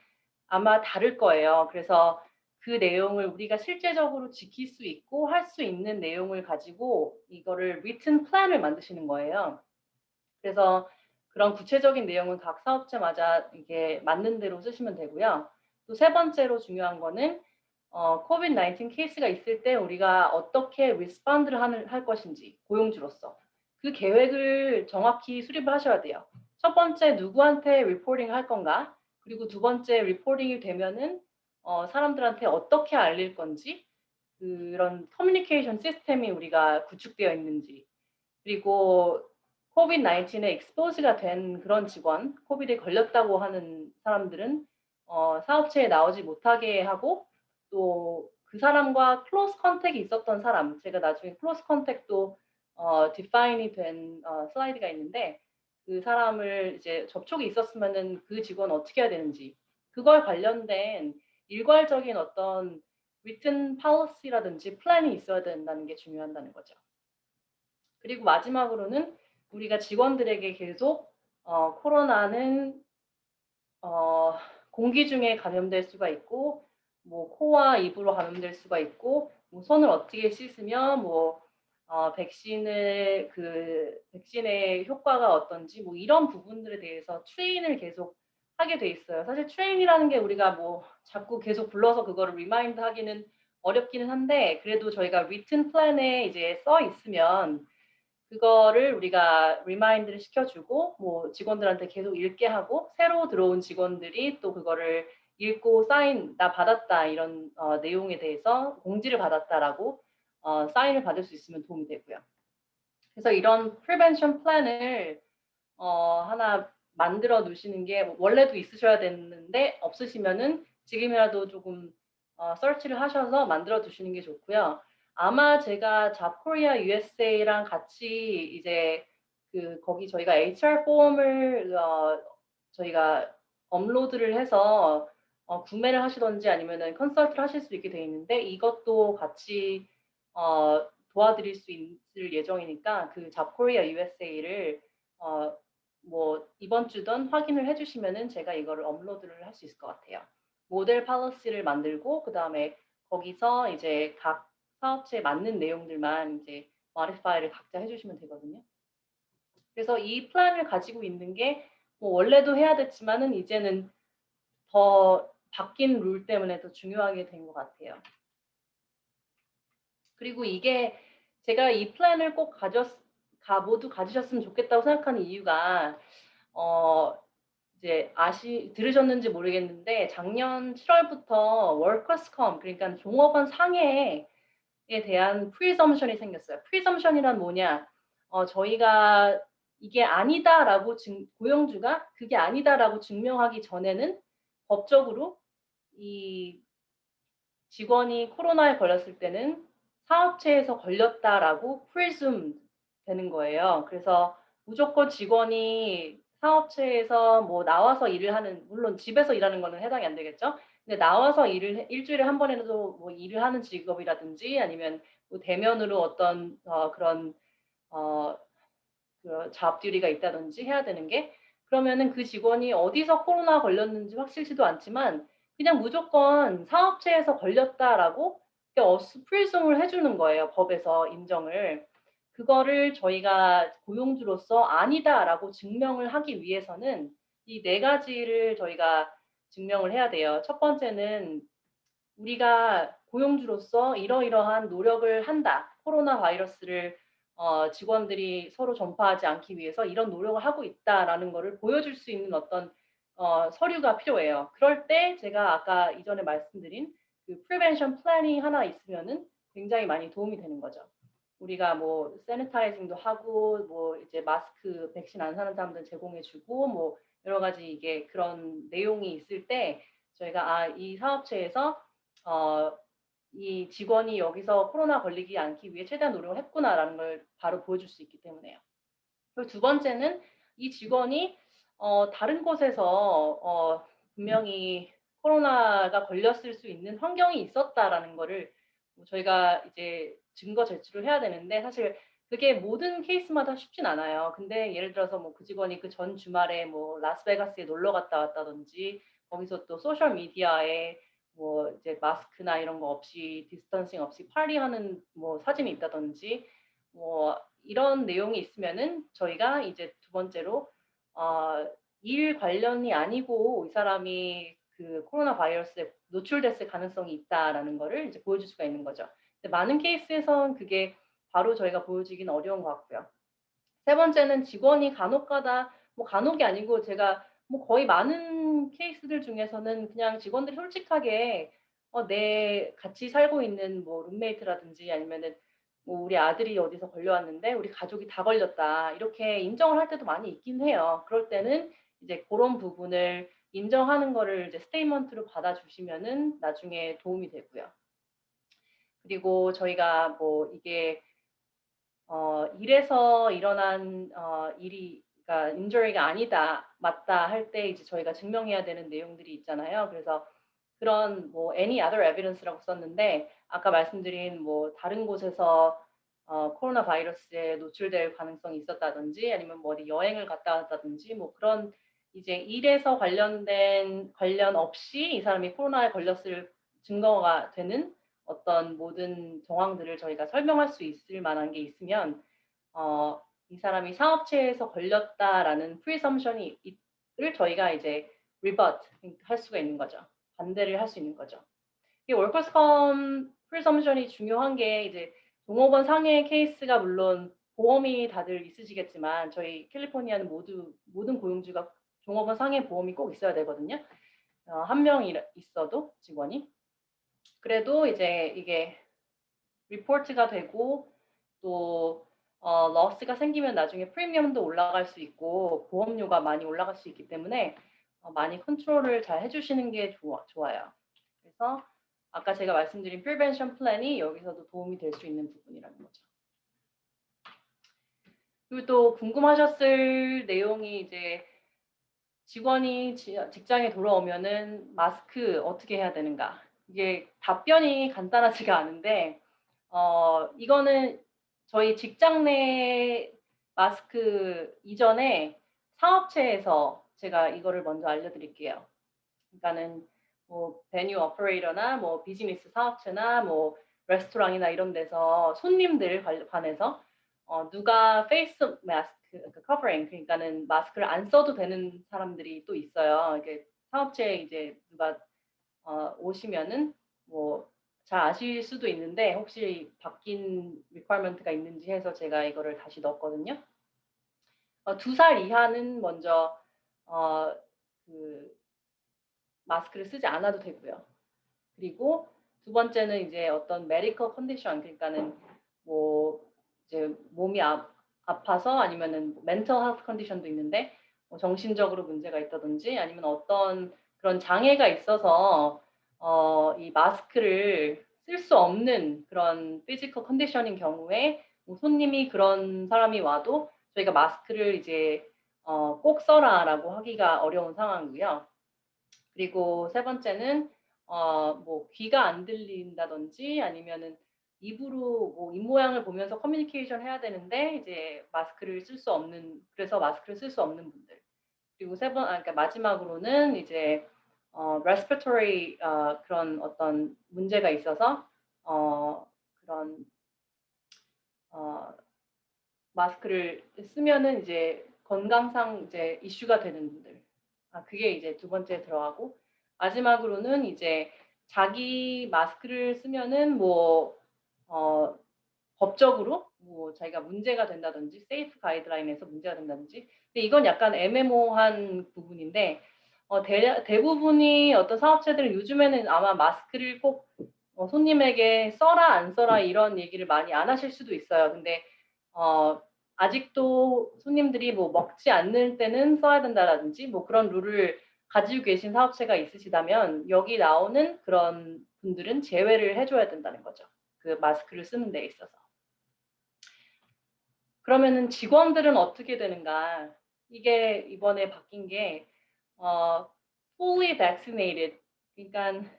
아마 다를 거예요. 그래서 그 내용을 우리가 실제적으로 지킬 수 있고 할 수 있는 내용을 가지고 이거를 written plan을 만드시는 거예요. 그래서 그런 구체적인 내용은 각 사업체마다 이게 맞는 대로 쓰시면 되고요. 또 세 번째로 중요한 거는 COVID-19 케이스가 있을 때 우리가 어떻게 리스폰드를 할 것인지 고용주로서 그 계획을 정확히 수립을 하셔야 돼요. 첫 번째 누구한테 리포팅을 할 건가? 그리고 두 번째 리포팅이 되면은 사람들한테 어떻게 알릴 건지 그런 커뮤니케이션 시스템이 우리가 구축되어 있는지 그리고 COVID-19에 익스포즈가 된 그런 직원, 코비드에 걸렸다고 하는 사람들은 사업체에 나오지 못하게 하고 또 그 사람과 클로스 컨택이 있었던 사람, 제가 나중에 클로스 컨택도 디파인이 된 슬라이드가 있는데 그 사람을 이제 접촉이 있었으면은 그 직원 어떻게 해야 되는지 그걸 관련된 일괄적인 어떤 written policy라든지 플랜이 있어야 된다는 게 중요하다는 거죠. 그리고 마지막으로는 우리가 직원들에게 계속 코로나는 공기 중에 감염될 수가 있고 뭐 코와 입으로 감염될 수가 있고 뭐 손을 어떻게 씻으면 뭐 백신의 효과가 어떤지 뭐 이런 부분들에 대해서 트레인을 계속 하게 돼 있어요. 사실 트레인이라는 게 우리가 뭐 자꾸 계속 불러서 그거를 리마인드 하기는 어렵기는 한데 그래도 저희가 written plan에 이제 써 있으면 그거를 우리가 리마인드를 시켜주고 뭐 직원들한테 계속 읽게 하고 새로 들어온 직원들이 또 그거를 읽고 사인 나 받았다 이런 내용에 대해서 공지를 받았다라고 사인을 받을 수 있으면 도움이 되고요. 그래서 이런 프리벤션 플랜을 하나 만들어 놓으시는 게 원래도 있으셔야 되는데 없으시면은 지금이라도 조금 서치를 하셔서 만들어 두시는 게 좋고요. 아마 제가 잡코리아 USA랑 같이 이제 거기 저희가 HR 폼을 저희가 업로드를 해서 구매를 하시던지 아니면은 컨설트를 하실 수 있게 돼 있는데 이것도 같이 도와드릴 수 있을 예정이니까 그 잡코리아 USA를 뭐 이번 주든 확인을 해주시면은 제가 이거를 업로드를 할 수 있을 것 같아요. 모델 팔러시를 만들고 그 다음에 거기서 이제 각 사업체에 맞는 내용들만 이제 modify를 각자 해주시면 되거든요. 그래서 이 플랜을 가지고 있는 게 뭐 원래도 해야 됐지만은 이제는 더 바뀐 룰 때문에 더 중요하게 된 것 같아요. 그리고 이게 제가 이 플랜을 꼭 모두 가지셨으면 좋겠다고 생각하는 이유가 이제 들으셨는지 모르겠는데 작년 7월부터 워커스 컴 그러니까 종업원 상해에 대한 프리섬션이 생겼어요. 프리섬션이란 뭐냐? 저희가 이게 아니다라고 고용주가 그게 아니다라고 증명하기 전에는 법적으로 이 직원이 코로나에 걸렸을 때는 사업체에서 걸렸다라고 presume 되는 거예요. 그래서 무조건 직원이 사업체에서 뭐 나와서 일을 하는 물론 집에서 일하는 거는 해당이 안 되겠죠. 근데 나와서 일주일에 한 번이라도 뭐 일을 하는 직업이라든지 아니면 뭐 대면으로 어떤 그런 그 잡 듀티가 있다든지 해야 되는 게 그러면은 그 직원이 어디서 코로나 걸렸는지 확실치도 않지만 그냥 무조건 사업체에서 걸렸다라고 프리즘을 해주는 거예요. 법에서 인정을. 그거를 저희가 고용주로서 아니다라고 증명을 하기 위해서는 이 네 가지를 저희가 증명을 해야 돼요. 첫 번째는 우리가 고용주로서 이러이러한 노력을 한다. 코로나 바이러스를 직원들이 서로 전파하지 않기 위해서 이런 노력을 하고 있다라는 거를 보여줄 수 있는 어떤 서류가 필요해요. 그럴 때 제가 아까 이전에 말씀드린 그 프리벤션 플래닝 하나 있으면은 굉장히 많이 도움이 되는 거죠. 우리가 뭐 세니타이징도 하고 뭐 이제 마스크 백신 안 사는 사람들 제공해주고 뭐 여러 가지 이게 그런 내용이 있을 때 저희가 이 사업체에서 이 직원이 여기서 코로나 걸리지 않기 위해 최대한 노력을 했구나라는 걸 바로 보여줄 수 있기 때문에요. 그리고 두 번째는 이 직원이 다른 곳에서 분명히 코로나가 걸렸을 수 있는 환경이 있었다라는 거를 저희가 이제 증거 제출을 해야 되는데 사실 그게 모든 케이스마다 쉽진 않아요. 근데 예를 들어서 뭐 그 직원이 그 전 주말에 뭐 라스베가스에 놀러 갔다 왔다든지 거기서 또 소셜 미디어에 뭐 이제 마스크나 이런 거 없이 디스턴싱 없이 파티하는 뭐 사진이 있다든지 뭐 이런 내용이 있으면은 저희가 이제 두 번째로 일 관련이 아니고 이 사람이 그 코로나 바이러스에 노출됐을 가능성이 있다라는 거를 이제 보여줄 수가 있는 거죠. 근데 많은 케이스에선 그게 바로 저희가 보여주기는 어려운 것 같고요. 세 번째는 직원이 간혹가다 뭐 간혹이 아니고 제가 뭐 거의 많은 케이스들 중에서는 그냥 직원들이 솔직하게 내 같이 살고 있는 뭐 룸메이트라든지 아니면은 뭐 우리 아들이 어디서 걸려왔는데 우리 가족이 다 걸렸다 이렇게 인정을 할 때도 많이 있긴 해요. 그럴 때는 이제 그런 부분을 인정하는 거를 이제 스테이트먼트로 받아주시면은 나중에 도움이 되고요. 그리고 저희가 뭐 이게 일에서 일어난 일이 그러니까 인저리가 아니다, 맞다 할 때 이제 저희가 증명해야 되는 내용들이 있잖아요. 그래서 그런 뭐 any other evidence라고 썼는데 아까 말씀드린 뭐 다른 곳에서 코로나 바이러스에 노출될 가능성이 있었다든지 아니면 뭐 어디 여행을 갔다 왔다든지 뭐 그런 이제 일에서 관련 없이 이 사람이 코로나에 걸렸을 증거가 되는 어떤 모든 정황들을 저희가 설명할 수 있을 만한 게 있으면 이 사람이 사업체에서 걸렸다라는 프리섬션을 저희가 이제 rebut 할 수가 있는 거죠. 반대를 할 수 있는 거죠. 이 월커스컴 프리섬션이 중요한 게 이제 종업원 상해 케이스가 물론 보험이 다들 있으시겠지만 저희 캘리포니아는 모든 고용주가 종업원 상해 보험이 꼭 있어야 되거든요. 한 명 있어도 직원이. 그래도 이제 이게 리포트가 되고 또 러스가 생기면 나중에 프리미엄도 올라갈 수 있고 보험료가 많이 올라갈 수 있기 때문에 많이 컨트롤을 잘 해주시는 게 좋아요. 그래서 아까 제가 말씀드린 프리벤션 플랜이 여기서도 도움이 될 수 있는 부분이라는 거죠. 그리고 또 궁금하셨을 내용이 이제 직원이 직장에 돌아오면은 마스크 어떻게 해야 되는가? 이게 답변이 간단하지가 않은데 이거는 저희 직장 내 마스크 이전에 사업체에서 제가 이거를 먼저 알려드릴게요. 그러니까는 뭐 베뉴 오퍼레이터나 뭐 비즈니스 사업체나 뭐 레스토랑이나 이런 데서 손님들 관해서 누가 페이스 마스크 커버링 그러니까는 마스크를 안 써도 되는 사람들이 또 있어요. 이게 사업체에 이제 누가 오시면은 뭐 잘 아실 수도 있는데 혹시 바뀐 리퀘어먼트가 있는지 해서 제가 이거를 다시 넣었거든요. 2살 이하는 먼저 그 마스크를 쓰지 않아도 되고요. 그리고 두 번째는 이제 어떤 메디컬 컨디션 그러니까는 뭐 이제 몸이 아파서 아니면은 멘털 헬스 컨디션도 있는데 뭐 정신적으로 문제가 있다든지 아니면 어떤 그런 장애가 있어서 이 마스크를 쓸 수 없는 그런 피지컬 컨디션인 경우에 뭐 손님이 그런 사람이 와도 저희가 마스크를 이제 꼭 써라라고 하기가 어려운 상황이고요. 그리고 세 번째는 뭐 귀가 안 들린다든지 아니면은 입으로 뭐 입모양을 보면서 커뮤니케이션 해야 되는데 이제 마스크를 쓸 수 없는 그래서 마스크를 쓸 수 없는 분들. 그리고 그러니까 마지막으로는 이제 respiratory 그런 어떤 문제가 있어서 그런 마스크를 쓰면은 이제 건강상 이제 이슈가 되는 분들. 그게 이제 두 번째 들어가고 마지막으로는 이제 자기 마스크를 쓰면은 뭐 법적으로 뭐 자기가 문제가 된다든지 세이프 가이드라인에서 문제가 된다든지 근데 이건 약간 애매모호한 부분인데 대부분이 어떤 사업체들은 요즘에는 아마 마스크를 꼭 손님에게 써라 안 써라 이런 얘기를 많이 안 하실 수도 있어요. 근데 아직도 손님들이 뭐 먹지 않는 때는 써야 된다라든지 뭐 그런 룰을 가지고 계신 사업체가 있으시다면 여기 나오는 그런 분들은 제외를 해줘야 된다는 거죠. 그 마스크를 쓰는 데 있어서. 그러면은 직원들은 어떻게 되는가? 이게 이번에 바뀐 게 fully vaccinated. 그러니까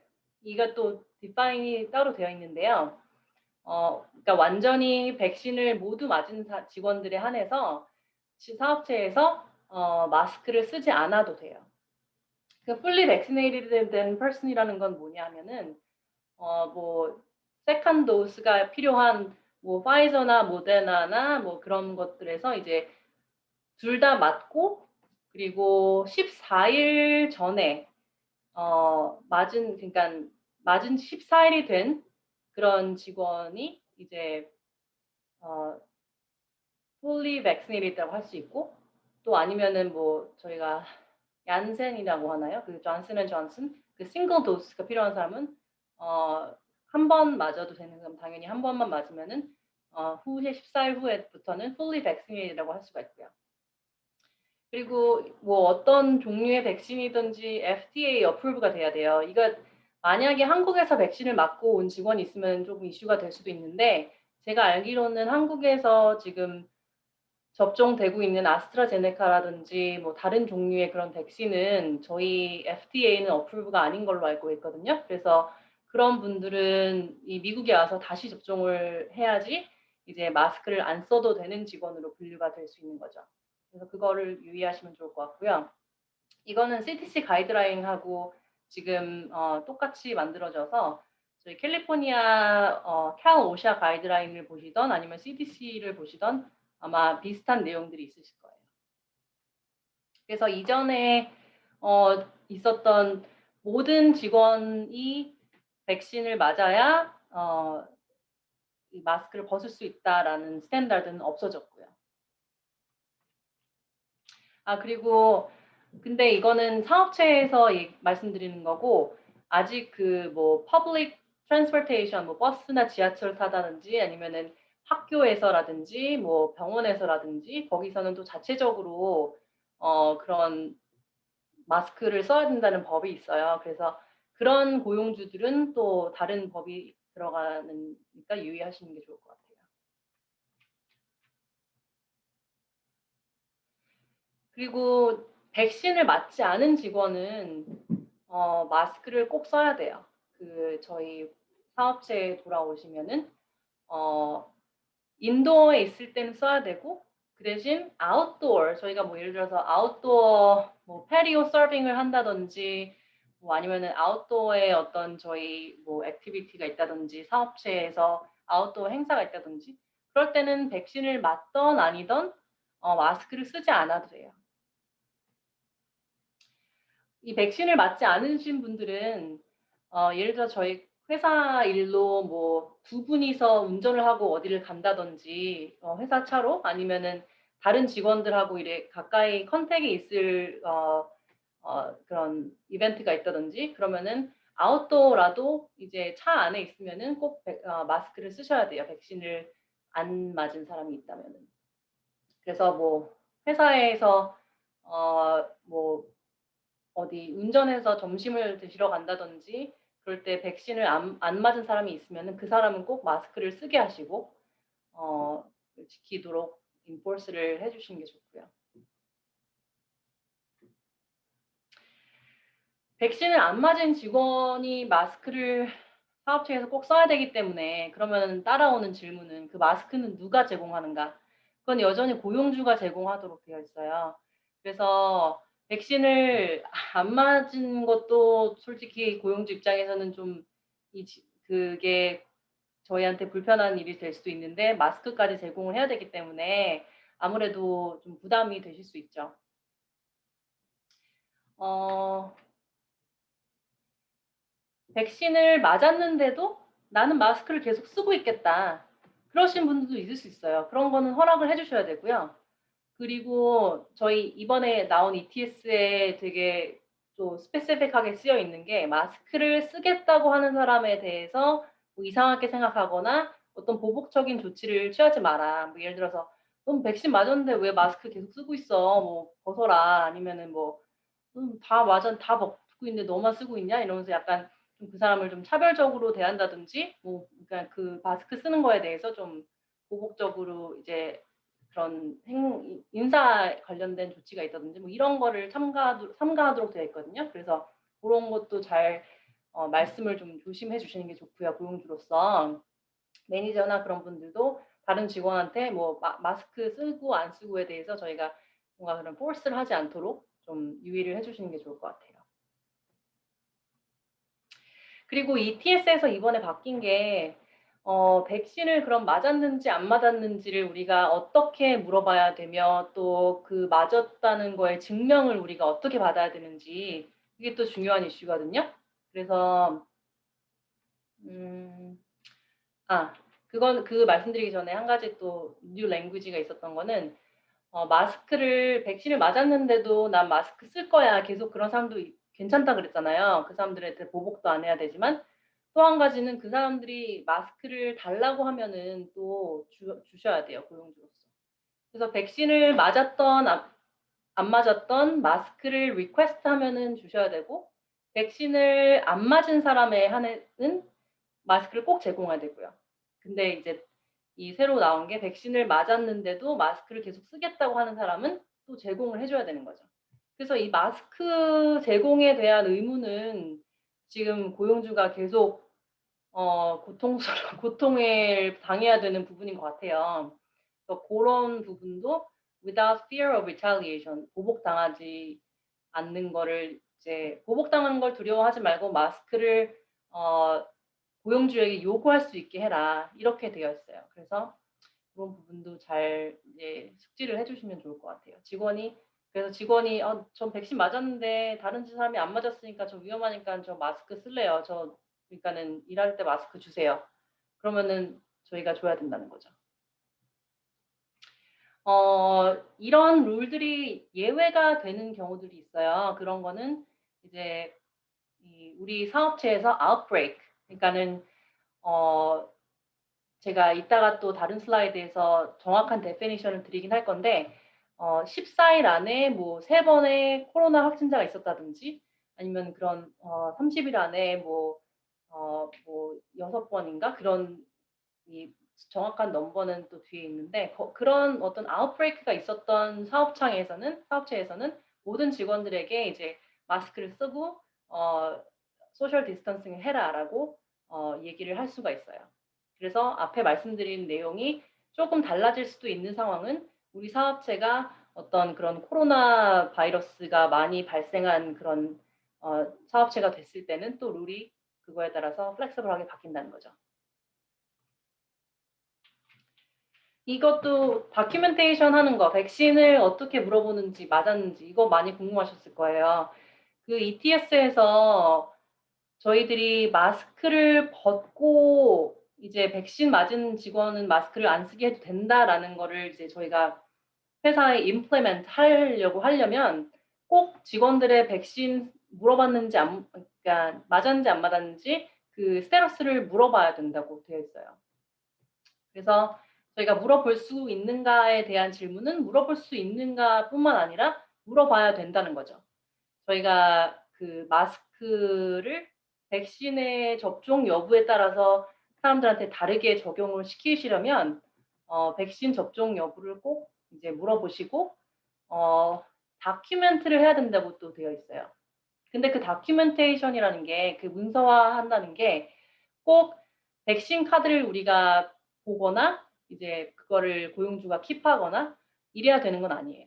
이것도 디파인이 따로 되어 있는데요. 그러니까 완전히 백신을 모두 맞은 직원들에 한해서 사업체에서 마스크를 쓰지 않아도 돼요. 그 fully vaccinated 된 person이라는 건 뭐냐면은 뭐 세컨 도스가 필요한 뭐 파이저나 모데나나 뭐 그런 것들에서 이제 둘 다 맞고 그리고 14일 전에 그러니까 맞은 14일이 된 그런 직원이 이제 fully vaccinated라고 할 수 있고 또 아니면은 뭐 저희가 얀센이라고 하나요? 그 존슨앤존슨 그 싱글 도스가 필요한 사람은 한 번 맞아도 되는 건 당연히 한 번만 맞으면은 후에 14일 후에부터는 fully vaccinated라고 할 수가 있고요. 그리고 뭐 어떤 종류의 백신이든지 FDA 어프로브가 돼야 돼요. 이거 만약에 한국에서 백신을 맞고 온 직원이 있으면 조금 이슈가 될 수도 있는데 제가 알기로는 한국에서 지금 접종되고 있는 아스트라제네카라든지 뭐 다른 종류의 그런 백신은 저희 FDA는 어프로브가 아닌 걸로 알고 있거든요. 그래서 그런 분들은 이 미국에 와서 다시 접종을 해야지 이제 마스크를 안 써도 되는 직원으로 분류가 될 수 있는 거죠. 그래서 그거를 유의하시면 좋을 것 같고요. 이거는 CDC 가이드라인하고 지금 똑같이 만들어져서 저희 캘리포니아 캘 오샤 가이드라인을 보시던 아니면 CDC를 보시던 아마 비슷한 내용들이 있으실 거예요. 그래서 이전에 있었던 모든 직원이 백신을 맞아야 이 마스크를 벗을 수 있다라는 스탠다드는 없어졌고요. 그리고 근데 이거는 사업체에서 말씀드리는 거고 아직 그 뭐 public transportation 뭐 버스나 지하철 타다든지 아니면은 학교에서라든지 뭐 병원에서라든지 거기서는 또 자체적으로 그런 마스크를 써야 된다는 법이 있어요. 그래서 그런 고용주들은 또 다른 법이 들어가니까 유의하시는 게 좋을 것 같아요. 그리고 백신을 맞지 않은 직원은 마스크를 꼭 써야 돼요. 그 저희 사업체에 돌아오시면은 인도어에 있을 때는 써야 되고 그 대신 아웃도어 저희가 뭐 예를 들어서 아웃도어 뭐 패리오 서빙을 한다든지 뭐 아니면은 아웃도어에 어떤 저희 뭐 액티비티가 있다든지 사업체에서 아웃도어 행사가 있다든지 그럴 때는 백신을 맞던 아니던 마스크를 쓰지 않아도 돼요. 이 백신을 맞지 않으신 분들은 예를 들어 저희 회사 일로 뭐 두 분이서 운전을 하고 어디를 간다든지 회사 차로 아니면은 다른 직원들하고 이래 가까이 컨택이 있을 그런 이벤트가 있다든지 그러면은 아웃도어라도 이제 차 안에 있으면은 꼭 마스크를 쓰셔야 돼요. 백신을 안 맞은 사람이 있다면은. 그래서 뭐 회사에서 뭐 어디 운전해서 점심을 드시러 간다든지 그럴 때 백신을 안 맞은 사람이 있으면 그 사람은 꼭 마스크를 쓰게 하시고 지키도록 인포스를 해주시는 게 좋고요. 백신을 안 맞은 직원이 마스크를 사업체에서 꼭 써야 되기 때문에 그러면 따라오는 질문은 그 마스크는 누가 제공하는가? 그건 여전히 고용주가 제공하도록 되어 있어요. 그래서 백신을 안 맞은 것도 솔직히 고용주 입장에서는 좀 그게 저희한테 불편한 일이 될 수도 있는데 마스크까지 제공을 해야 되기 때문에 아무래도 좀 부담이 되실 수 있죠. 백신을 맞았는데도 나는 마스크를 계속 쓰고 있겠다. 그러신 분들도 있을 수 있어요. 그런 거는 허락을 해주셔야 되고요. 그리고 저희 이번에 나온 ETS에 되게 또 스페시픽하게 쓰여 있는 게 마스크를 쓰겠다고 하는 사람에 대해서 뭐 이상하게 생각하거나 어떤 보복적인 조치를 취하지 마라. 뭐 예를 들어서 넌 백신 맞았는데 왜 마스크 계속 쓰고 있어? 뭐 벗어라. 아니면은 뭐 다 다 벗고 있는데 너만 쓰고 있냐? 이러면서 약간 좀 그 사람을 좀 차별적으로 대한다든지, 뭐 그러니까 그 마스크 쓰는 거에 대해서 좀 보복적으로 이제 그런 인사 관련된 조치가 있다든지 뭐 이런 거를 삼가하도록 되어 있거든요. 그래서 그런 것도 잘 말씀을 좀 조심해 주시는 게 좋고요. 고용주로서 매니저나 그런 분들도 다른 직원한테 뭐 마스크 쓰고 안 쓰고에 대해서 저희가 뭔가 그런 포스를 하지 않도록 좀 유의를 해주시는 게 좋을 것 같아요. 그리고 이 TS에서 이번에 바뀐 게 백신을 그럼 맞았는지 안 맞았는지를 우리가 어떻게 물어봐야 되며 또 그 맞았다는 거에 증명을 우리가 어떻게 받아야 되는지 이게 또 중요한 이슈거든요. 그래서 그건 말씀드리기 전에 한 가지 또 뉴 랭귀지가 있었던 거는 백신을 맞았는데도 난 마스크 쓸 거야. 계속 그런 사람도 괜찮다 그랬잖아요. 그 사람들한테 보복도 안 해야 되지만 또 한 가지는 그 사람들이 마스크를 달라고 하면은 또 주셔야 돼요. 고용주로서. 그래서 백신을 맞았던 안 맞았던 마스크를 리퀘스트 하면은 주셔야 되고 백신을 안 맞은 사람에 한해는 마스크를 꼭 제공해야 되고요. 근데 이제 이 새로 나온 게 백신을 맞았는데도 마스크를 계속 쓰겠다고 하는 사람은 또 제공을 해줘야 되는 거죠. 그래서 이 마스크 제공에 대한 의무는 지금 고용주가 계속 고통을 당해야 되는 부분인 것 같아요. 그래서 그런 부분도 without fear of retaliation, 보복당하지 않는 거를 이제 보복당하는 걸 두려워하지 말고 마스크를 고용주에게 요구할 수 있게 해라 이렇게 되어 있어요. 그래서 그런 부분도 잘 이제 숙지를 해주시면 좋을 것 같아요. 그래서 직원이 전 백신 맞았는데 다른 사람이 안 맞았으니까 저 위험하니까 저 마스크 쓸래요. 그러니까는 일할 때 마스크 주세요. 그러면은 저희가 줘야 된다는 거죠. 이런 룰들이 예외가 되는 경우들이 있어요. 그런 거는 이제 우리 사업체에서 outbreak, 그러니까는 제가 이따가 또 다른 슬라이드에서 정확한 데피니션을 드리긴 할 건데 14일 안에 뭐 3번의 코로나 확진자가 있었다든지 아니면 그런 30일 안에 뭐 6번인가 그런 이 정확한 넘버는 또 뒤에 있는데 그런 어떤 아웃브레이크가 있었던 사업체에서는 모든 직원들에게 이제 마스크를 쓰고 소셜 디스턴싱을 해라라고 얘기를 할 수가 있어요. 그래서 앞에 말씀드린 내용이 조금 달라질 수도 있는 상황은 우리 사업체가 어떤 그런 코로나 바이러스가 많이 발생한 그런 사업체가 됐을 때는 또 룰이 그거에 따라서 플렉서블하게 바뀐다는 거죠. 이것도 다큐멘테이션 하는 거, 백신을 어떻게 물어보는지 맞았는지 이거 많이 궁금하셨을 거예요. 그 ETS에서 저희들이 마스크를 벗고 이제 백신 맞은 직원은 마스크를 안 쓰게 해도 된다라는 거를 이제 저희가 회사에 임플리멘트 하려면 꼭 직원들의 백신 물어봤는지 그러니까 맞았는지 안 맞았는지 그 스테러스를 물어봐야 된다고 되어 있어요. 그래서 저희가 물어볼 수 있는가에 대한 질문은 물어볼 수 있는가 뿐만 아니라 물어봐야 된다는 거죠. 저희가 그 마스크를 백신의 접종 여부에 따라서 사람들한테 다르게 적용을 시키시려면 백신 접종 여부를 꼭 이제 물어보시고 다큐멘트를 해야 된다고 또 되어 있어요. 근데 그 다큐멘테이션이라는 게 그 문서화한다는 게 꼭 백신 카드를 우리가 보거나 이제 그거를 고용주가 킵하거나 이래야 되는 건 아니에요.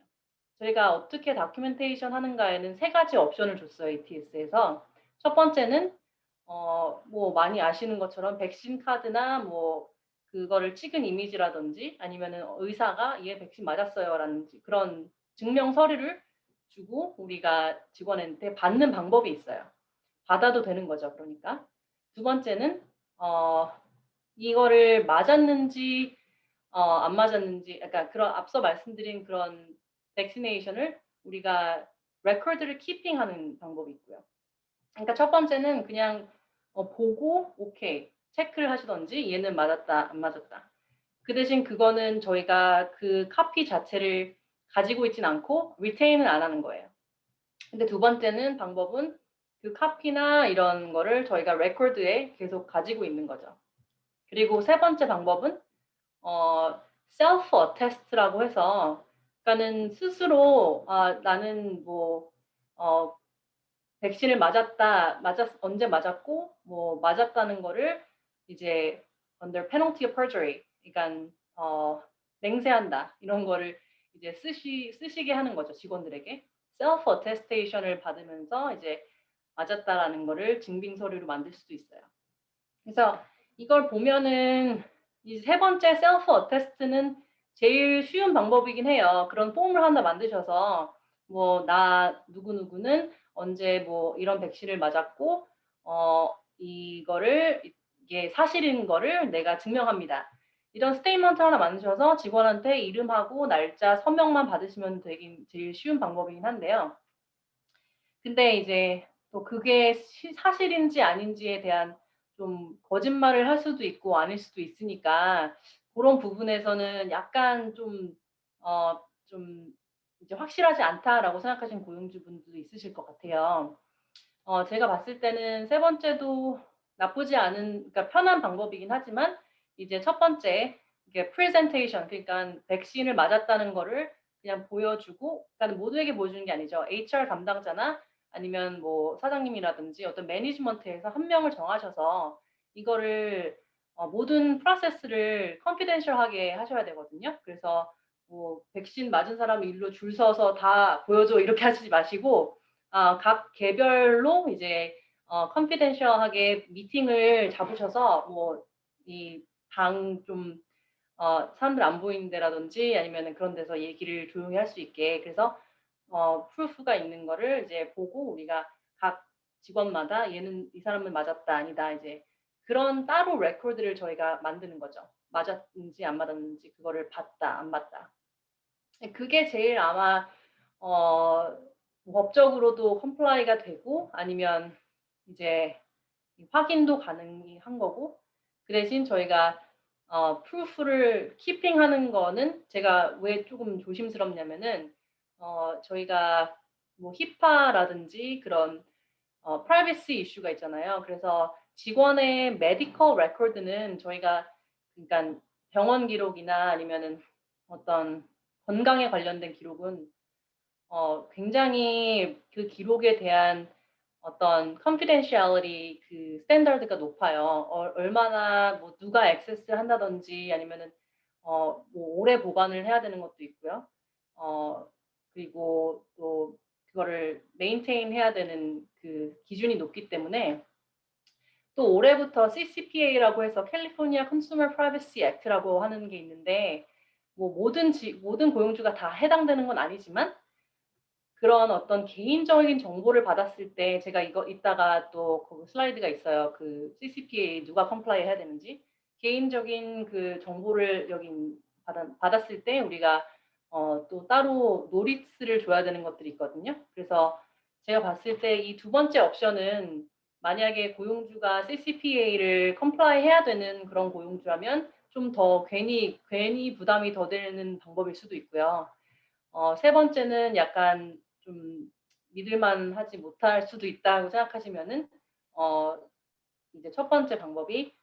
저희가 어떻게 다큐멘테이션 하는가에는 3가지 옵션을 줬어요. ETS에서. 첫 번째는 뭐 많이 아시는 것처럼 백신 카드나 뭐 그거를 찍은 이미지라든지 아니면은 의사가 얘 백신 맞았어요라든지 그런 증명 서류를 주고 우리가 직원한테 받는 방법이 있어요. 받아도 되는 거죠. 그러니까. 두 번째는 이거를 맞았는지 안 맞았는지, 그러니까 그런 앞서 말씀드린 그런 백시네이션을 우리가 레코드를 키핑하는 방법이 있고요. 그러니까 첫 번째는 그냥 보고 오케이 체크를 하시던지 얘는 맞았다 안 맞았다. 그 대신 그거는 저희가 그 카피 자체를 가지고 있진 않고 리테인은 안 하는 거예요. 근데 두 번째는 방법은 그 카피나 이런 거를 저희가 레코드에 계속 가지고 있는 거죠. 그리고 세 번째 방법은 셀프 어테스트라고 해서 그러니까는 스스로 나는 뭐 백신을 언제 맞았고 뭐 맞았다는 거를 이제 under penalty of perjury, 그러니까 맹세한다 이런 거를 이제 쓰시게 하는 거죠 직원들에게. 셀프 어테스테이션을 받으면서 이제 맞았다라는 거를 증빙 서류로 만들 수도 있어요. 그래서 이걸 보면은 이 세 번째 셀프 어테스트는 제일 쉬운 방법이긴 해요. 그런 폼을 하나 만드셔서 뭐 나 누구누구는 언제 뭐 이런 백신을 맞았고 이게 사실인 거를 내가 증명합니다. 이런 스테이트먼트 하나 만드셔서 직원한테 이름하고 날짜 서명만 받으시면 되긴 제일 쉬운 방법이긴 한데요. 근데 이제 또 그게 사실인지 아닌지에 대한 좀 거짓말을 할 수도 있고 아닐 수도 있으니까 그런 부분에서는 약간 좀 이제 확실하지 않다라고 생각하시는 고용주분들도 있으실 것 같아요. 제가 봤을 때는 세 번째도 나쁘지 않은, 그러니까 편한 방법이긴 하지만 이제 첫 번째 이게 프레젠테이션, 그러니까 백신을 맞았다는 거를 그냥 보여주고, 그러니까 모두에게 보여주는 게 아니죠. HR 담당자나 아니면 뭐 사장님이라든지 어떤 매니지먼트에서 한 명을 정하셔서 이거를 모든 프로세스를 컨피덴셜하게 하셔야 되거든요. 그래서 뭐 백신 맞은 사람 일로 줄 서서 다 보여줘 이렇게 하시지 마시고 각 개별로 이제 컨피덴셜하게 미팅을 잡으셔서 뭐 이 방 좀 사람들 안 보이는 데라든지 아니면은 그런 데서 얘기를 조용히 할 수 있게, 그래서 프루프가 있는 거를 이제 보고 우리가 각 직원마다 이 사람은 맞았다 아니다 이제 그런 따로 레코드를 저희가 만드는 거죠. 맞았는지 안 맞았는지 그거를 봤다 안 봤다. 그게 제일 아마 법적으로도 컴플라이가 되고 아니면 이제 확인도 가능한 거고, 그 대신 저희가 프루프를 키핑하는 거는 제가 왜 조금 조심스럽냐면은 저희가 뭐 히파라든지 그런 프라이버시 이슈가 있잖아요. 그래서 직원의 메디컬 레코드는 저희가 그러니까 병원 기록이나 아니면은 어떤 건강에 관련된 기록은 굉장히 그 기록에 대한 어떤 confidentiality 그 스탠다드가 높아요. 얼마나 뭐 누가 액세스를 한다든지 아니면은 뭐 오래 보관을 해야 되는 것도 있고요. 그리고 또 그거를 메인테인 해야 되는 그 기준이 높기 때문에 또 올해부터 CCPA라고 해서 캘리포니아 컨슈머 프라이버시 액트라고 하는 게 있는데 뭐 모든 고용주가 다 해당되는 건 아니지만 그런 어떤 개인적인 정보를 받았을 때 제가 이거 이따가 또 그 슬라이드가 있어요. 그 CCPA 누가 컴플라이 해야 되는지 개인적인 그 정보를 여기 받았을 때 우리가 또 따로 노리스를 줘야 되는 것들이 있거든요. 그래서 제가 봤을 때 이 두 번째 옵션은 만약에 고용주가 CCPA를 컴플라이 해야 되는 그런 고용주라면 좀 더 괜히 부담이 더 되는 방법일 수도 있고요. 세 번째는 약간 좀 믿을만 하지 못할 수도 있다고 생각하시면은 이제 첫 번째 방법이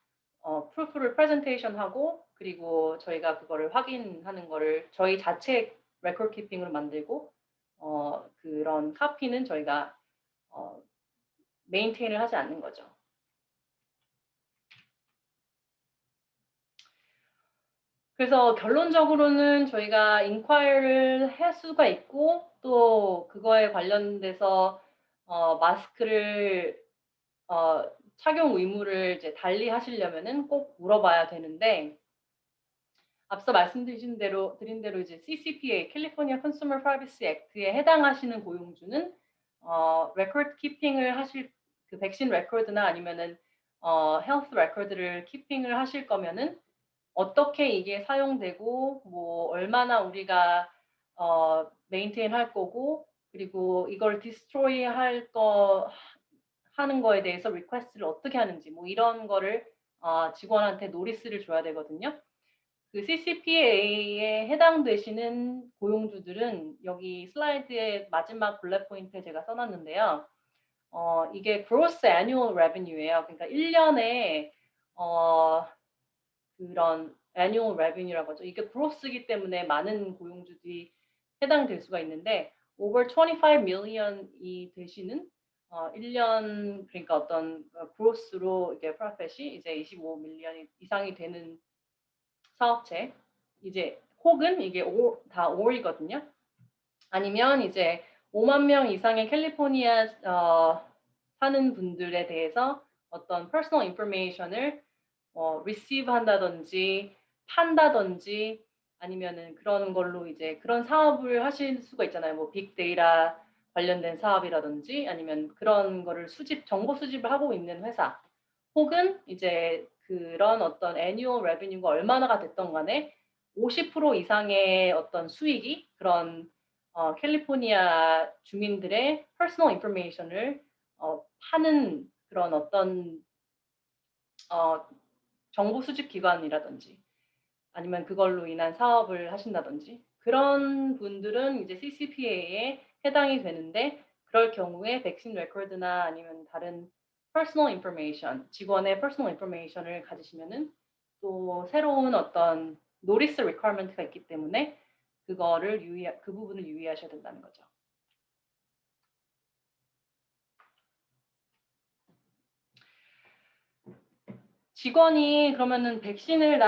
프루프를 프레젠테이션 하고 그리고 저희가 그거를 확인하는 거를 저희 자체 레코드 키핑으로 만들고 그런 카피는 저희가 메인테인을 하지 않는 거죠. 그래서 결론적으로는 저희가 인콰이어를 할 수가 있고 또 그거에 관련돼서 마스크를 착용 의무를 이제 달리 하시려면은 꼭 물어봐야 되는데 앞서 말씀드린 대로 이제 CCPA 캘리포니아 컨슈머 프라이버시 액트에 해당하시는 고용주는 레코드 키핑을 하실 그 백신 레코드나 아니면은 헬스 레코드를 키핑을 하실 거면은 어떻게 이게 사용되고 뭐 얼마나 우리가 메인테인 할 거고 그리고 이걸 디스트로이 하는 거에 대해서 리퀘스트를 어떻게 하는지 뭐 이런 거를 직원한테 노리스를 줘야 되거든요. 그 CCPA에 해당되시는 고용주들은 여기 슬라이드의 마지막 블랙 포인트에 제가 써놨는데요. 이게 gross annual revenue예요. 그러니까 1년에 그런 annual revenue라고 하죠. 이게 gross이기 때문에 많은 고용주들이 해당될 수가 있는데 over 25 million이 되시는 1년 그러니까 어떤 gross로 이게 profit이 이제 25 million 이상이 되는 사업체 이제 혹은 이게 다 or이거든요. 아니면 이제 5만 명 이상의 캘리포니아 사는 분들에 대해서 어떤 personal information을 receive 한다든지 판다든지 아니면은 그런 걸로 이제 그런 사업을 하실 수가 있잖아요. 뭐 빅데이터 관련된 사업이라든지 아니면 그런 거를 정보 수집을 하고 있는 회사 혹은 이제 그런 어떤 annual revenue가 얼마나가 됐던 간에 50% 이상의 어떤 수익이 그런 캘리포니아 주민들의 personal information을 파는 그런 어떤 정보 수집 기관이라든지 아니면 그걸로 인한 사업을 하신다든지 그런 분들은 이제 CCPA에 해당이 되는데 그럴 경우에 백신 레코드나 아니면 다른 personal information, 직원의 personal information을 가지시면은 또 새로운 어떤 notice requirement가 있기 때문에 그 부분을 유의하셔야 된다는 거죠. 직원이 그러면은 백신을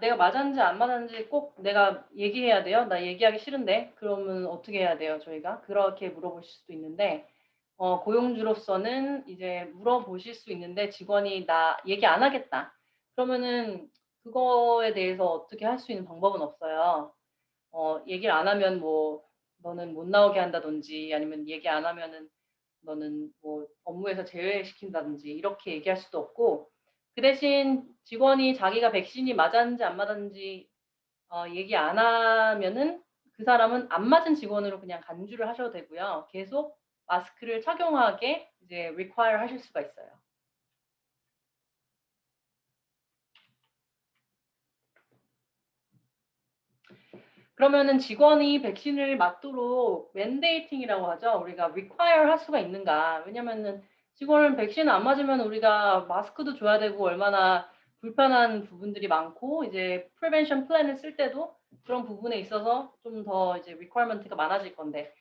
내가 맞았는지 안 맞았는지 꼭 내가 얘기해야 돼요? 나 얘기하기 싫은데 그러면 어떻게 해야 돼요? 저희가 그렇게 물어보실 수도 있는데 고용주로서는 이제 물어보실 수 있는데 직원이 나 얘기 안 하겠다. 그러면은 그거에 대해서 어떻게 할 수 있는 방법은 없어요. 얘기를 안 하면 뭐 너는 못 나오게 한다든지 아니면 얘기 안 하면은 너는 뭐 업무에서 제외시킨다든지 이렇게 얘기할 수도 없고 그 대신 직원이 자기가 백신이 맞았는지 안 맞았는지 얘기 안 하면은 그 사람은 안 맞은 직원으로 그냥 간주를 하셔도 되고요. 계속 마스크를 착용하게 이제 require 하실 수가 있어요. 그러면은 직원이 백신을 맞도록 mandating이라고 하죠. 우리가 require 할 수가 있는가? 왜냐면은 직원은 백신 안 맞으면 우리가 마스크도 줘야 되고 얼마나 불편한 부분들이 많고 이제 prevention plan을 쓸 때도 그런 부분에 있어서 좀 더 이제 requirement가 많아질 건데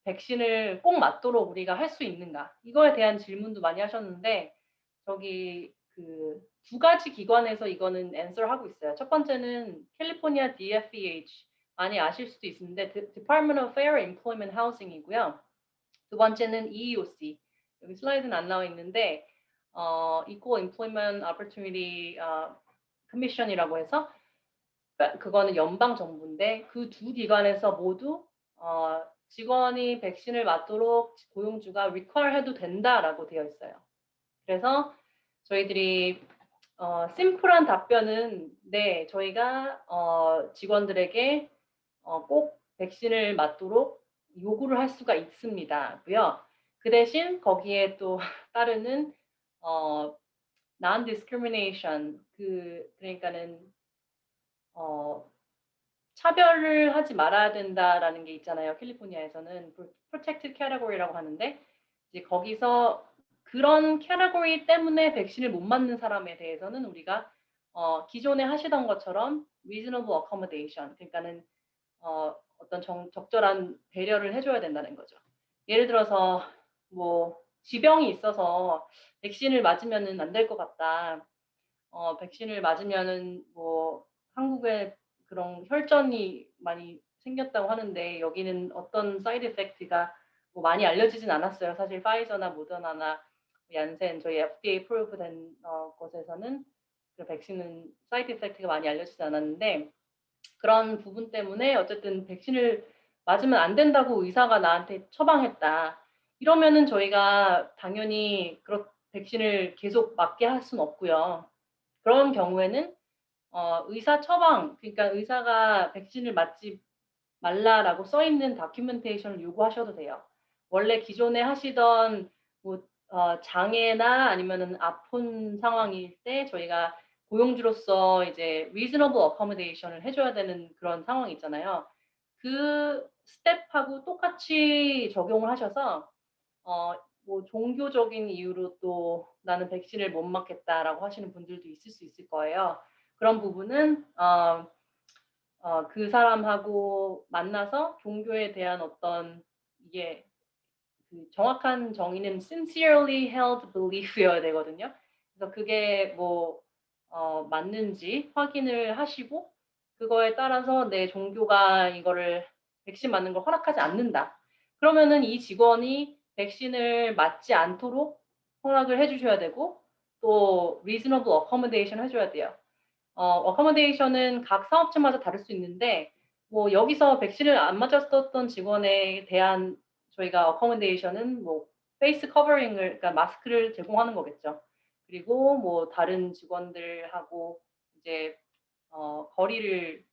백신을 꼭 맞도록 우리가 할 수 있는가? 이거에 대한 질문도 많이 하셨는데 저기 그 두 가지 기관에서 이거는 answer 하고 있어요. 첫 번째는 캘리포니아 DFEH 많이 아실 수도 있는데 Department of Fair Employment Housing이고요. 두 번째는 EEOC 여기 슬라이드는 안 나와 있는데 Equal Employment Opportunity Commission이라고 해서 그거는 연방 정부인데 그 두 기관에서 모두 직원이 백신을 맞도록 고용주가 require 해도 된다라고 되어 있어요. 그래서 저희들이 심플한 답변은 네, 저희가 직원들에게 꼭 백신을 맞도록 요구를 할 수가 있습니다고요. 그 대신 거기에 또 따르는 non-discrimination 그러니까는 차별을 하지 말아야 된다라는 게 있잖아요. 캘리포니아에서는 protected category라고 하는데 이제 거기서 그런 캐러고리 때문에 백신을 못 맞는 사람에 대해서는 우리가 기존에 하시던 것처럼 reasonable accommodation 그러니까는 어떤 적절한 배려를 해줘야 된다는 거죠. 예를 들어서 뭐 지병이 있어서 백신을 맞으면은 안 될 것 같다. 백신을 맞으면은 뭐 한국에 그런 혈전이 많이 생겼다고 하는데 여기는 어떤 사이드 이펙트가 뭐 많이 알려지진 않았어요. 사실 파이저나 모더나나 얀센 저희 FDA approve 된 곳에서는 그 백신은 사이드 이펙트가 많이 알려지지 않았는데 그런 부분 때문에 어쨌든 백신을 맞으면 안 된다고 의사가 나한테 처방했다. 이러면은 저희가 당연히 백신을 계속 맞게 할 수는 없고요. 그런 경우에는 의사 처방, 그러니까 의사가 백신을 말라라고 써 있는 다큐멘테이션을 요구하셔도 돼요. 원래 기존에 하시던 뭐 장애나 아니면은 아픈 상황일 때 저희가 고용주로서 이제 reasonable accommodation을 해줘야 되는 그런 상황이 있잖아요. 그 스텝하고 똑같이 적용을 하셔서 뭐 종교적인 이유로 또 나는 백신을 못 맞겠다라고 하시는 분들도 있을 수 있을 거예요. 그런 부분은 그 사람하고 만나서 종교에 대한 어떤 이게 그 정확한 정의는 sincerely held belief이어야 되거든요. 그래서 그게 뭐 맞는지 확인을 하시고 그거에 따라서 내 종교가 이거를 백신 맞는 걸 허락하지 않는다. 그러면은 이 직원이 백신을 맞지 않도록 허락을 해주셔야 되고 또 reasonable accommodation 해줘야 돼요. accommodation은 각 사업체마다 다를 수 있는데 뭐 여기서 백신을 안 맞았었던 직원에 대한 저희가 accommodation은 뭐 페이스 커버링을 그러니까 마스크를 제공하는 거겠죠. 그리고 뭐 다른 직원들하고 이제 거리를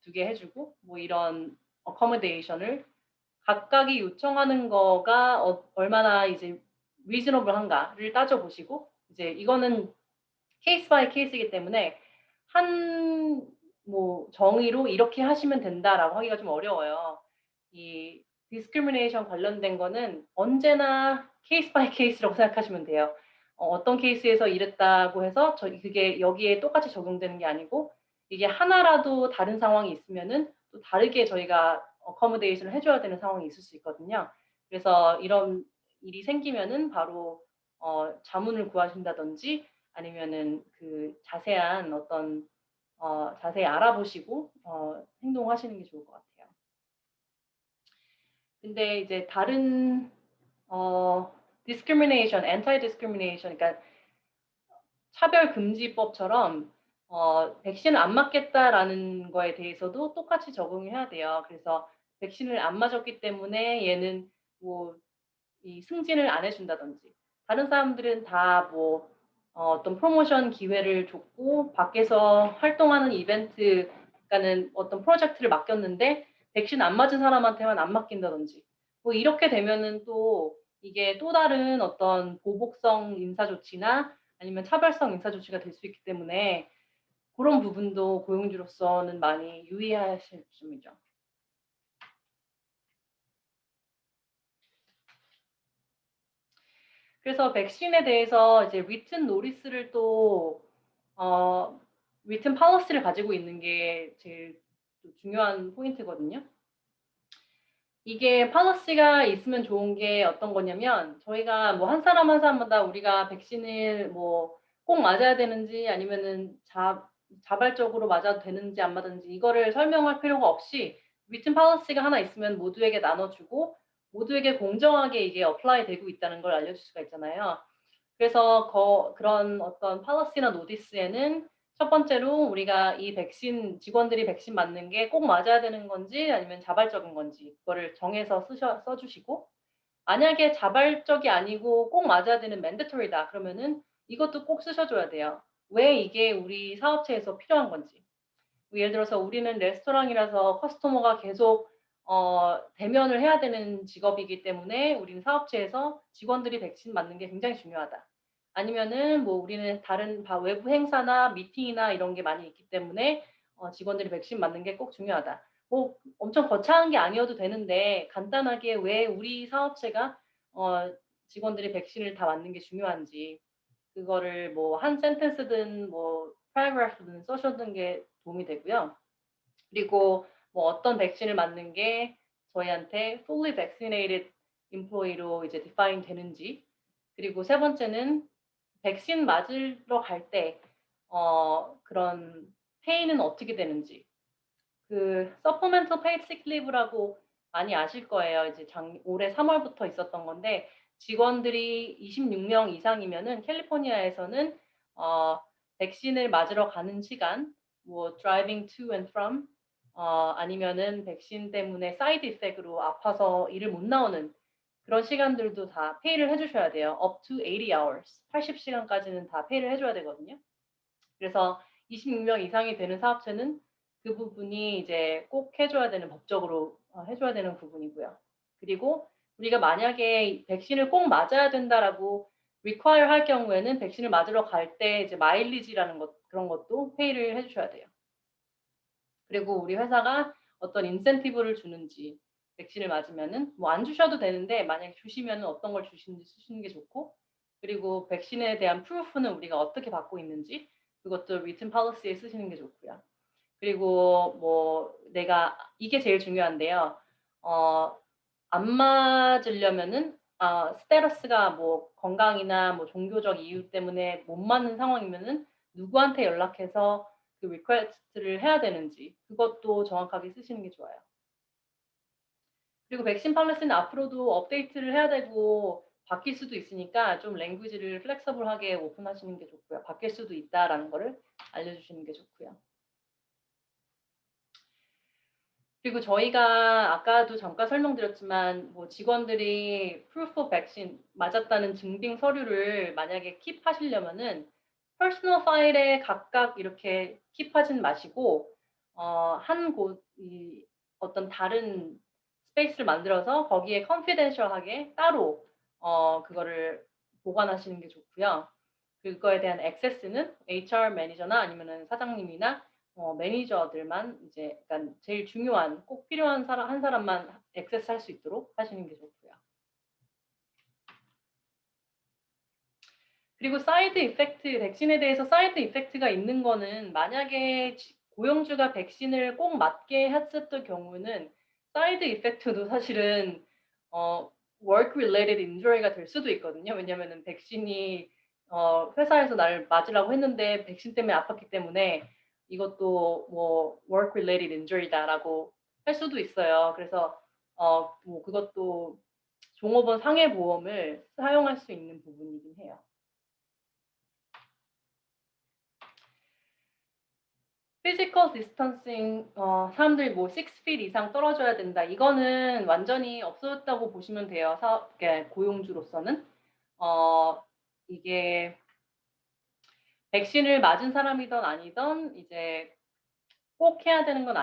두게 해주고 뭐 이런 accommodation을 각각이 요청하는 거가 얼마나 이제 reasonable한가를 따져보시고 이제 이거는 케이스 바이 케이스이기 때문에 한 뭐 정의로 이렇게 하시면 된다라고 하기가 좀 어려워요. 이 discrimination 관련된 거는 언제나 케이스 바이 케이스라고 생각하시면 돼요. 어떤 케이스에서 이랬다고 해서 그게 여기에 똑같이 적용되는 게 아니고 이게 하나라도 다른 상황이 있으면은 또 다르게 저희가 accommodation을 해줘야 되는 상황이 있을 수 있거든요. 그래서 이런 일이 생기면은 바로 자문을 구하신다든지 아니면은 그 자세한 어떤 자세히 알아보시고 행동하시는 게 좋을 것 같아요. 근데 이제 다른 discrimination, anti-discrimination, 그러니까 차별금지법처럼 백신을 안 맞겠다라는 거에 대해서도 똑같이 적용을 해야 돼요. 그래서 백신을 안 맞았기 때문에 얘는 뭐 이 승진을 안 해준다든지 다른 사람들은 다 뭐 어떤 프로모션 기회를 줬고 밖에서 활동하는 이벤트 그러니까는 어떤 프로젝트를 맡겼는데 백신 안 맞은 사람한테만 안 맡긴다든지 뭐 이렇게 되면은 또 이게 또 다른 어떤 보복성 인사 조치나 아니면 차별성 인사 조치가 될 수 있기 때문에 그런 부분도 고용주로서는 많이 유의하실 점이죠. 그래서 백신에 대해서 이제 written notice를 또 written policy를 가지고 있는 게 제일 중요한 포인트거든요. 이게 policy가 있으면 좋은 게 어떤 거냐면 저희가 뭐 한 사람 한 사람마다 우리가 백신을 뭐 꼭 맞아야 되는지 아니면은 자발적으로 맞아도 되는지 안 맞는지 이거를 설명할 필요가 없이 written policy가 하나 있으면 모두에게 나눠주고 모두에게 공정하게 이게 apply 되고 있다는 걸 알려줄 수가 있잖아요. 그래서 그런 어떤 policy나 노티스에는 첫 번째로 우리가 이 백신 직원들이 백신 맞는 게 꼭 맞아야 되는 건지 아니면 자발적인 건지 그거를 정해서 써주시고 만약에 자발적이 아니고 꼭 맞아야 되는 mandatory다 그러면은 이것도 꼭 쓰셔줘야 돼요. 왜 이게 우리 사업체에서 필요한 건지. 예를 들어서 우리는 레스토랑이라서 커스터머가 계속 대면을 해야 되는 직업이기 때문에 우리는 사업체에서 직원들이 백신 맞는 게 굉장히 중요하다. 아니면은 뭐 우리는 다른 외부 행사나 미팅이나 이런 게 많이 있기 때문에 직원들이 백신 맞는 게 꼭 중요하다. 뭐 엄청 거창한 게 아니어도 되는데 간단하게 왜 우리 사업체가 직원들이 백신을 다 맞는 게 중요한지 그거를 뭐 한 센텐스든 뭐 paragraph든 써주는 게 도움이 되고요. 그리고 뭐 어떤 백신을 맞는 게 저희한테 fully vaccinated employee로 이제 define 되는지 그리고 세 번째는 백신 맞으러 갈 때 그런 페이는 어떻게 되는지 그 supplemental paid sick leave라고 많이 아실 거예요. 이제 올해 3월부터 있었던 건데 직원들이 26명 이상이면은 캘리포니아에서는 백신을 맞으러 가는 시간, 뭐 driving to and from, 아니면은 백신 때문에 사이드 이펙트로 아파서 일을 못 나오는 그런 시간들도 다 페이를 해주셔야 돼요. up to 80 hours, 80시간까지는 다 페이를 해줘야 되거든요. 그래서 26명 이상이 되는 사업체는 그 부분이 이제 꼭 해줘야 되는 법적으로 해줘야 되는 부분이고요. 그리고 우리가 만약에 백신을 꼭 맞아야 된다라고 require 할 경우에는 백신을 맞으러 갈 때 이제 마일리지라는 것 그런 것도 페이를 해주셔야 돼요. 그리고 우리 회사가 어떤 인센티브를 주는지 백신을 맞으면은 뭐 안 주셔도 되는데 만약에 주시면은 어떤 걸 주시는지 쓰시는 게 좋고 그리고 백신에 대한 프루프는 우리가 어떻게 받고 있는지 그것도 written policy에 쓰시는 게 좋고요. 그리고 뭐 내가 이게 제일 중요한데요. 안 맞으려면은 스테러스가 뭐 건강이나 뭐 종교적 이유 때문에 못 맞는 상황이면은 누구한테 연락해서 그 리퀘스트를 해야 되는지 그것도 정확하게 쓰시는 게 좋아요. 그리고 백신 팔리시는 앞으로도 업데이트를 해야 되고 바뀔 수도 있으니까 좀 랭귀지를 플렉서블하게 오픈하시는 게 좋고요. 바뀔 수도 있다라는 거를 알려주시는 게 좋고요. 그리고 저희가 아까도 잠깐 설명드렸지만 뭐 직원들이 proof of vaccine 맞았다는 증빙 서류를 만약에 킵하시려면은 퍼스널 파일에 각각 이렇게 킵하진 마시고 한 곳 어떤 다른 스페이스를 만들어서 거기에 confidential하게 따로 그거를 보관하시는 게 좋고요. 그거에 대한 액세스는 HR 매니저나 아니면은 사장님이나 매니저들만 이제 약간 제일 중요한 꼭 필요한 사람 한 사람만 액세스할 수 있도록 하시는 게 좋고요. 그리고 사이드 이펙트, 백신에 대해서 사이드 이펙트가 있는 거는 만약에 고용주가 백신을 꼭 맞게 했었던 경우는 사이드 이펙트도 사실은 work related injury가 될 수도 있거든요. 왜냐면은 백신이 회사에서 나를 맞으라고 했는데 백신 때문에 아팠기 때문에 이것도 뭐 work related injury다라고 할 수도 있어요. 그래서 뭐 그것도 종업원 상해보험을 사용할 수 있는 부분이긴 해요. 피지컬 디스턴싱 사람들이 뭐 6feet 이상 떨어져야 된다. 이거는 완전히 없어졌다고 보시면 돼요. 고용주로서는 이게 백신을 맞은 사람이든 아니든 이제 꼭 해야 되는 건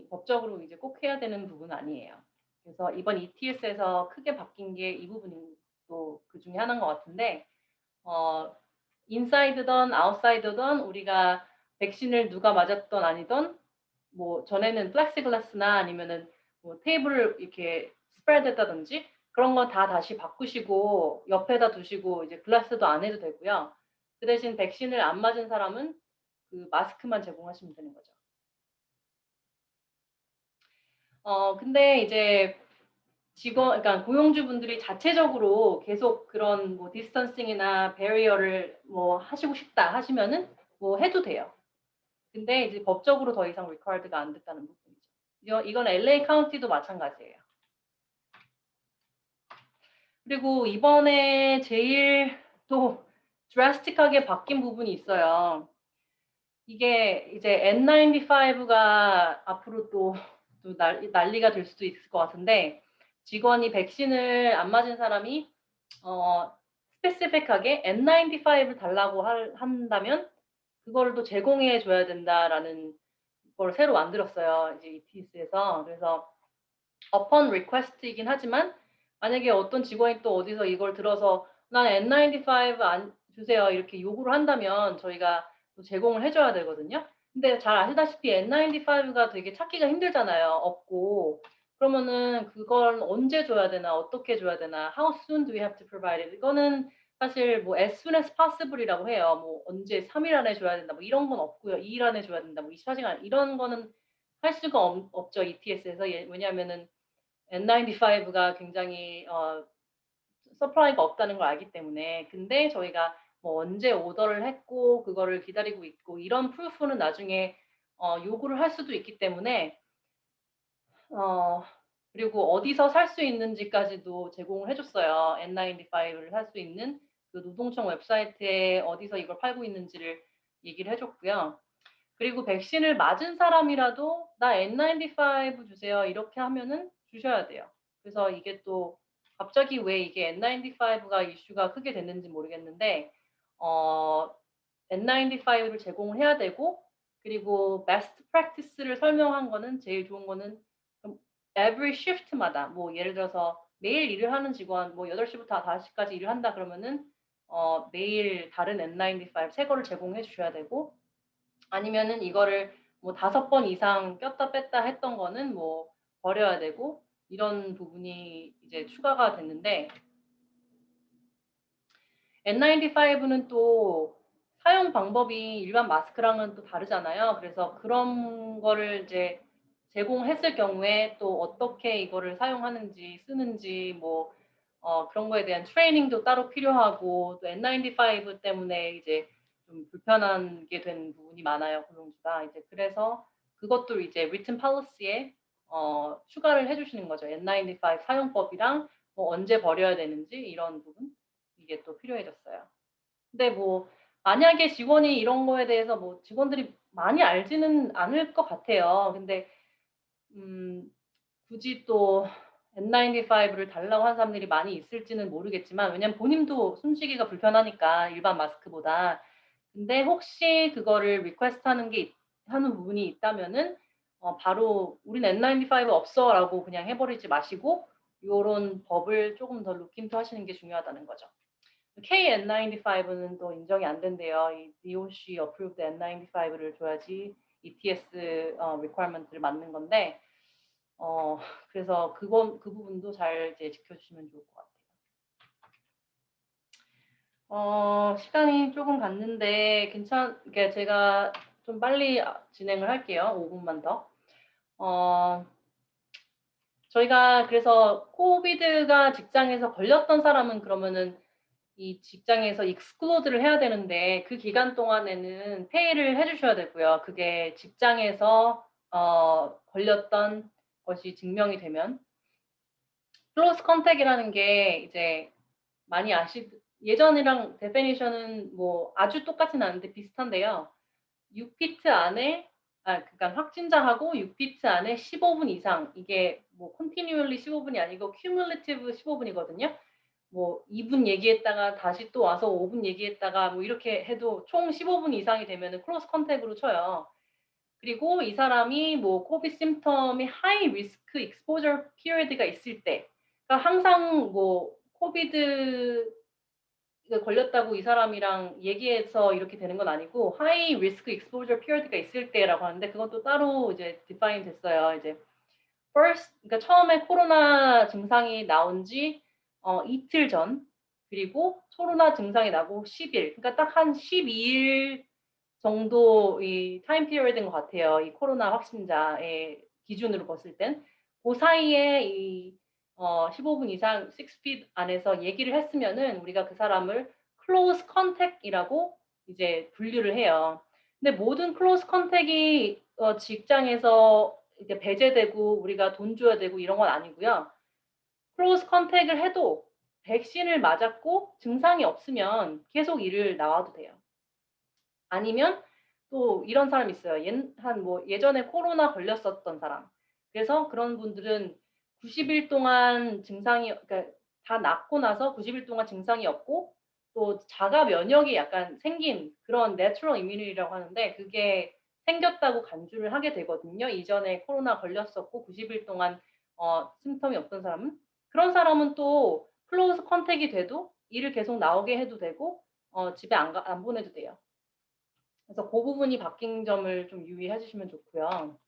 법적으로 이제 꼭 해야 되는 부분은 아니에요. 그래서 이번 ETS에서 크게 바뀐 게 이 부분이 또 그 중에 하나인 것 같은데 인사이드든 아웃사이드든 우리가 백신을 누가 맞았던 아니던 뭐 전에는 플렉시글라스나 아니면은 뭐 테이블을 이렇게 스프레드했다든지 그런 거 다 다시 바꾸시고 옆에다 두시고 이제 글라스도 안 해도 되고요. 그 대신 백신을 안 맞은 사람은 그 마스크만 제공하시면 되는 거죠. 근데 이제 그러니까 고용주분들이 자체적으로 계속 그런 뭐 디스턴싱이나 베리어를 뭐 하시고 싶다 하시면은 뭐 해도 돼요. 근데 이제 법적으로 더 이상 required가 안 됐다는 부분이죠. 이건 LA 카운티도 마찬가지예요. 그리고 이번에 제일 또 드라스틱하게 바뀐 부분이 있어요. 이게 이제 N95가 앞으로 또 난리가 될 수도 있을 것 같은데 직원이 백신을 안 맞은 사람이 스페시픽하게 N95를 달라고 한다면 그거를 또 제공해 줘야 된다라는 걸 새로 만들었어요. 이제 ETS에서. 그래서 upon request이긴 하지만 만약에 어떤 직원이 또 어디서 이걸 들어서 난 N95 안 주세요 이렇게 요구를 한다면 저희가 또 제공을 해줘야 되거든요. 근데 잘 아시다시피 N95가 되게 찾기가 힘들잖아요. 없고. 그러면은 그걸 언제 줘야 되나 어떻게 줘야 되나 How soon do we have to provide it? 이거는 사실 뭐 as soon as possible이라고 해요. 뭐 언제 3일 안에 줘야 된다 뭐 이런 건 없고요. 2일 안에 줘야 된다 뭐 24시간 이런 거는 할 수가 없죠. ETS에서. 왜냐하면은 N95가 굉장히 서플라이가 없다는 걸 알기 때문에 근데 저희가 뭐 언제 오더를 했고 그거를 기다리고 있고 이런 프루프는 나중에 요구를 할 수도 있기 때문에 그리고 어디서 살 수 있는지까지도 제공을 해줬어요. N95를 살 수 있는 그 노동청 웹사이트에 어디서 이걸 팔고 있는지를 얘기를 해줬고요. 그리고 백신을 맞은 사람이라도 나 N95 주세요 이렇게 하면은 주셔야 돼요. 그래서 이게 또 갑자기 왜 이게 N95가 이슈가 크게 됐는지 모르겠는데 N95를 제공을 해야 되고 그리고 best practice를 설명한 거는 제일 좋은 거는 every shift마다 뭐 예를 들어서 매일 일을 하는 직원 뭐 8시부터 5시까지 일을 한다 그러면은 매일 다른 N95 새 거를 제공해 주셔야 되고 아니면은 이거를 뭐 5번 이상 꼈다 뺐다 했던 거는 뭐 버려야 되고 이런 부분이 이제 추가가 됐는데 N95는 또 사용 방법이 일반 마스크랑은 또 다르잖아요. 그래서 그런 거를 이제 제공했을 경우에 또 어떻게 이거를 사용하는지 쓰는지 뭐 그런 거에 대한 트레이닝도 따로 필요하고 또 N95 때문에 이제 좀 불편한 게 된 부분이 많아요. 고용주가 이제 그래서 그것도 이제 written policy에 추가를 해주시는 거죠. N95 사용법이랑 뭐 언제 버려야 되는지 이런 부분 이게 또 필요해졌어요. 근데 뭐 만약에 직원이 이런 거에 대해서 뭐 직원들이 많이 알지는 않을 것 같아요. 근데 굳이 또 N95를 달라고 하는 사람들이 많이 있을지는 모르겠지만 왜냐면 본인도 숨쉬기가 불편하니까 일반 마스크보다. 근데 혹시 그거를 리퀘스트 하는 부분이 있다면은 바로 우린 N95 없어라고 그냥 해버리지 마시고 요런 법을 조금 더 look 하시는 게 중요하다는 거죠. KN95는 또 인정이 안 된대요. 이 DOC approved N95를 줘야지 ETS requirement를 맞는 건데 그래서 그 부분도 잘 이제 지켜주시면 좋을 것 같아요. 시간이 조금 갔는데 그러니까 제가 좀 빨리 진행을 할게요. 5분만 더. 저희가 그래서 코비드가 직장에서 걸렸던 사람은 그러면은 이 직장에서 익스클로드를 해야 되는데 그 기간 동안에는 페이를 해주셔야 되고요. 그게 직장에서 걸렸던 것이 증명이 되면 클로스 컨택이라는 게 이제 많이 예전이랑 데피니션은 뭐 아주 똑같진 않은데 비슷한데요. 6피트 안에 그러니까 확진자하고 6피트 안에 15분 이상 이게 뭐 continually 15분이 아니고 cumulative 15분이거든요. 뭐 2분 얘기했다가 다시 또 와서 5분 얘기했다가 뭐 이렇게 해도 총 15분 이상이 되면은 클로스 컨택으로 쳐요. 그리고 이 사람이 뭐 코비드 심텀이 하이 리스크 익스포저 피리어드가 있을 때 그러니까 항상 뭐 코비드 걸렸다고 이 사람이랑 얘기해서 이렇게 되는 건 아니고 하이 리스크 익스포저 피리어드가 있을 때라고 하는데 그것도 따로 이제 디파인 됐어요. 이제 그러니까 처음에 코로나 증상이 나온 지 이틀 전 그리고 코로나 증상이 나고 10일 그러니까 딱 한 12일 정도 이 타임 피리어드인 것 같아요. 이 코로나 확진자의 기준으로 봤을 땐 그 사이에 이 15분 이상 6feet 안에서 얘기를 했으면은 우리가 그 사람을 close contact이라고 이제 분류를 해요. 근데 모든 close contact이 직장에서 이렇게 배제되고 우리가 돈 줘야 되고 이런 건 아니고요. close contact을 해도 백신을 맞았고 증상이 없으면 계속 일을 나와도 돼요. 아니면 또 이런 사람이 있어요. 예전에 코로나 걸렸었던 사람. 그래서 그런 분들은 90일 동안 그러니까 다 낫고 나서 90일 동안 증상이 없고 또 자가 면역이 약간 생긴 그런 내추럴 이뮤니티라고 하는데 그게 생겼다고 간주를 하게 되거든요. 이전에 코로나 걸렸었고 90일 동안 심텀이 없던 사람은 그런 사람은 또 클로즈 컨택이 돼도 일을 계속 나오게 해도 되고 집에 안 보내도 돼요. 그래서 그 부분이 바뀐 점을 좀 유의해 주시면 좋고요.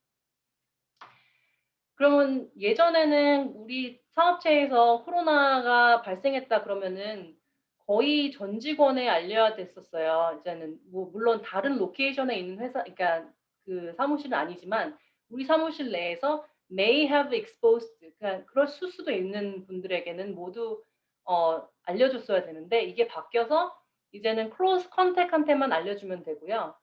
그러면 예전에는 우리 사업체에서 코로나가 발생했다 그러면은 거의 전 직원에 알려야 됐었어요. 이제는 뭐 물론 다른 로케이션에 있는 회사, 그러니까 그 사무실은 아니지만 우리 사무실 내에서 may have exposed, 그러니까 그럴 수도 있는 분들에게는 모두 알려줬어야 되는데 이게 바뀌어서 이제는 close contact한테만 알려주면 되고요.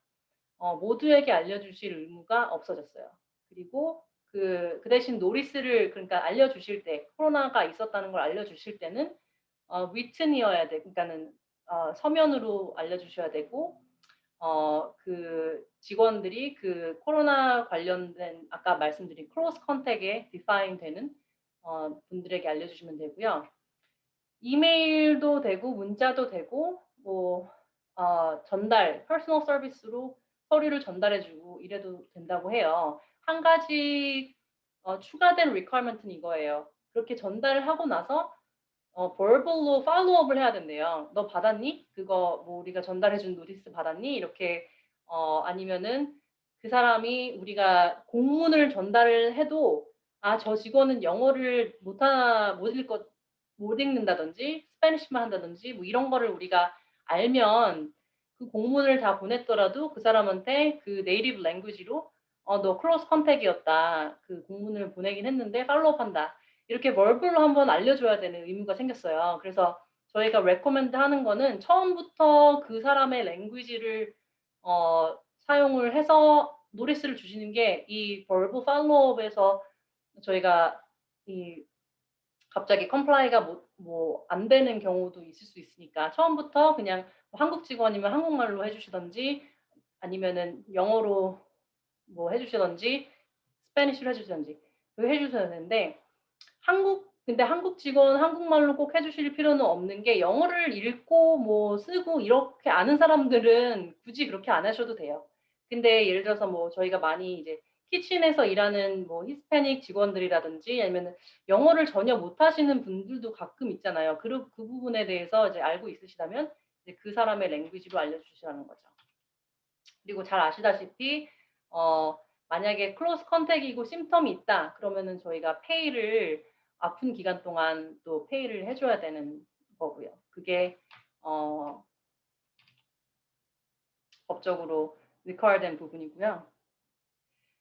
모두에게 알려주실 의무가 없어졌어요. 그리고 그 대신 노리스를 그러니까 알려주실 때 코로나가 있었다는 걸 알려주실 때는 written이어야 돼. 그러니까는 서면으로 알려주셔야 되고 그 직원들이 그 코로나 관련된 아까 말씀드린 close contact에 define 되는 분들에게 알려주시면 되고요. 이메일도 되고 문자도 되고 뭐 전달, 퍼스널 서비스로 서류를 전달해주고 이래도 된다고 해요. 한 가지 추가된 requirement는 이거예요. 그렇게 전달을 하고 나서 verbal로 팔로우업을 해야 된대요. 너 받았니? 그거 뭐 우리가 전달해준 노티스 받았니? 이렇게 아니면은 그 사람이 우리가 공문을 전달을 해도 저 직원은 영어를 못 읽는다든지 스페니쉬만 한다든지 뭐 이런 거를 우리가 알면 그 공문을 다 보냈더라도 그 사람한테 그 네이티브 랭귀지로 너 클로스 컨택이었다. 그 공문을 보내긴 했는데 팔로우업한다. 이렇게 verbal로 한번 알려줘야 되는 의무가 생겼어요. 그래서 저희가 recommend 하는 거는 처음부터 그 사람의 랭귀지를 사용을 해서 노티스를 주시는 게 이 verbal follow-up에서 저희가 갑자기 컴플라이가 안 되는 경우도 있을 수 있으니까 처음부터 그냥 한국 직원이면 한국말로 해주시던지 아니면은 영어로 뭐 해주시던지 스페니쉬로 해주시던지 해주셔야 되는데 근데 한국 직원 한국말로 꼭 해주실 필요는 없는 게 영어를 읽고 뭐 쓰고 이렇게 아는 사람들은 굳이 그렇게 안 하셔도 돼요. 근데 예를 들어서 뭐 저희가 많이 이제 키친에서 일하는 뭐 히스패닉 직원들이라든지 아니면 영어를 전혀 못 하시는 분들도 가끔 있잖아요. 그 부분에 대해서 이제 알고 있으시다면 이제 그 사람의 랭귀지로 알려주시라는 거죠. 그리고 잘 아시다시피 만약에 클로스 컨택이고 심텀이 있다 그러면은 저희가 페이를 아픈 기간 동안 또 페이를 해줘야 되는 거고요. 그게 법적으로 require된 부분이고요.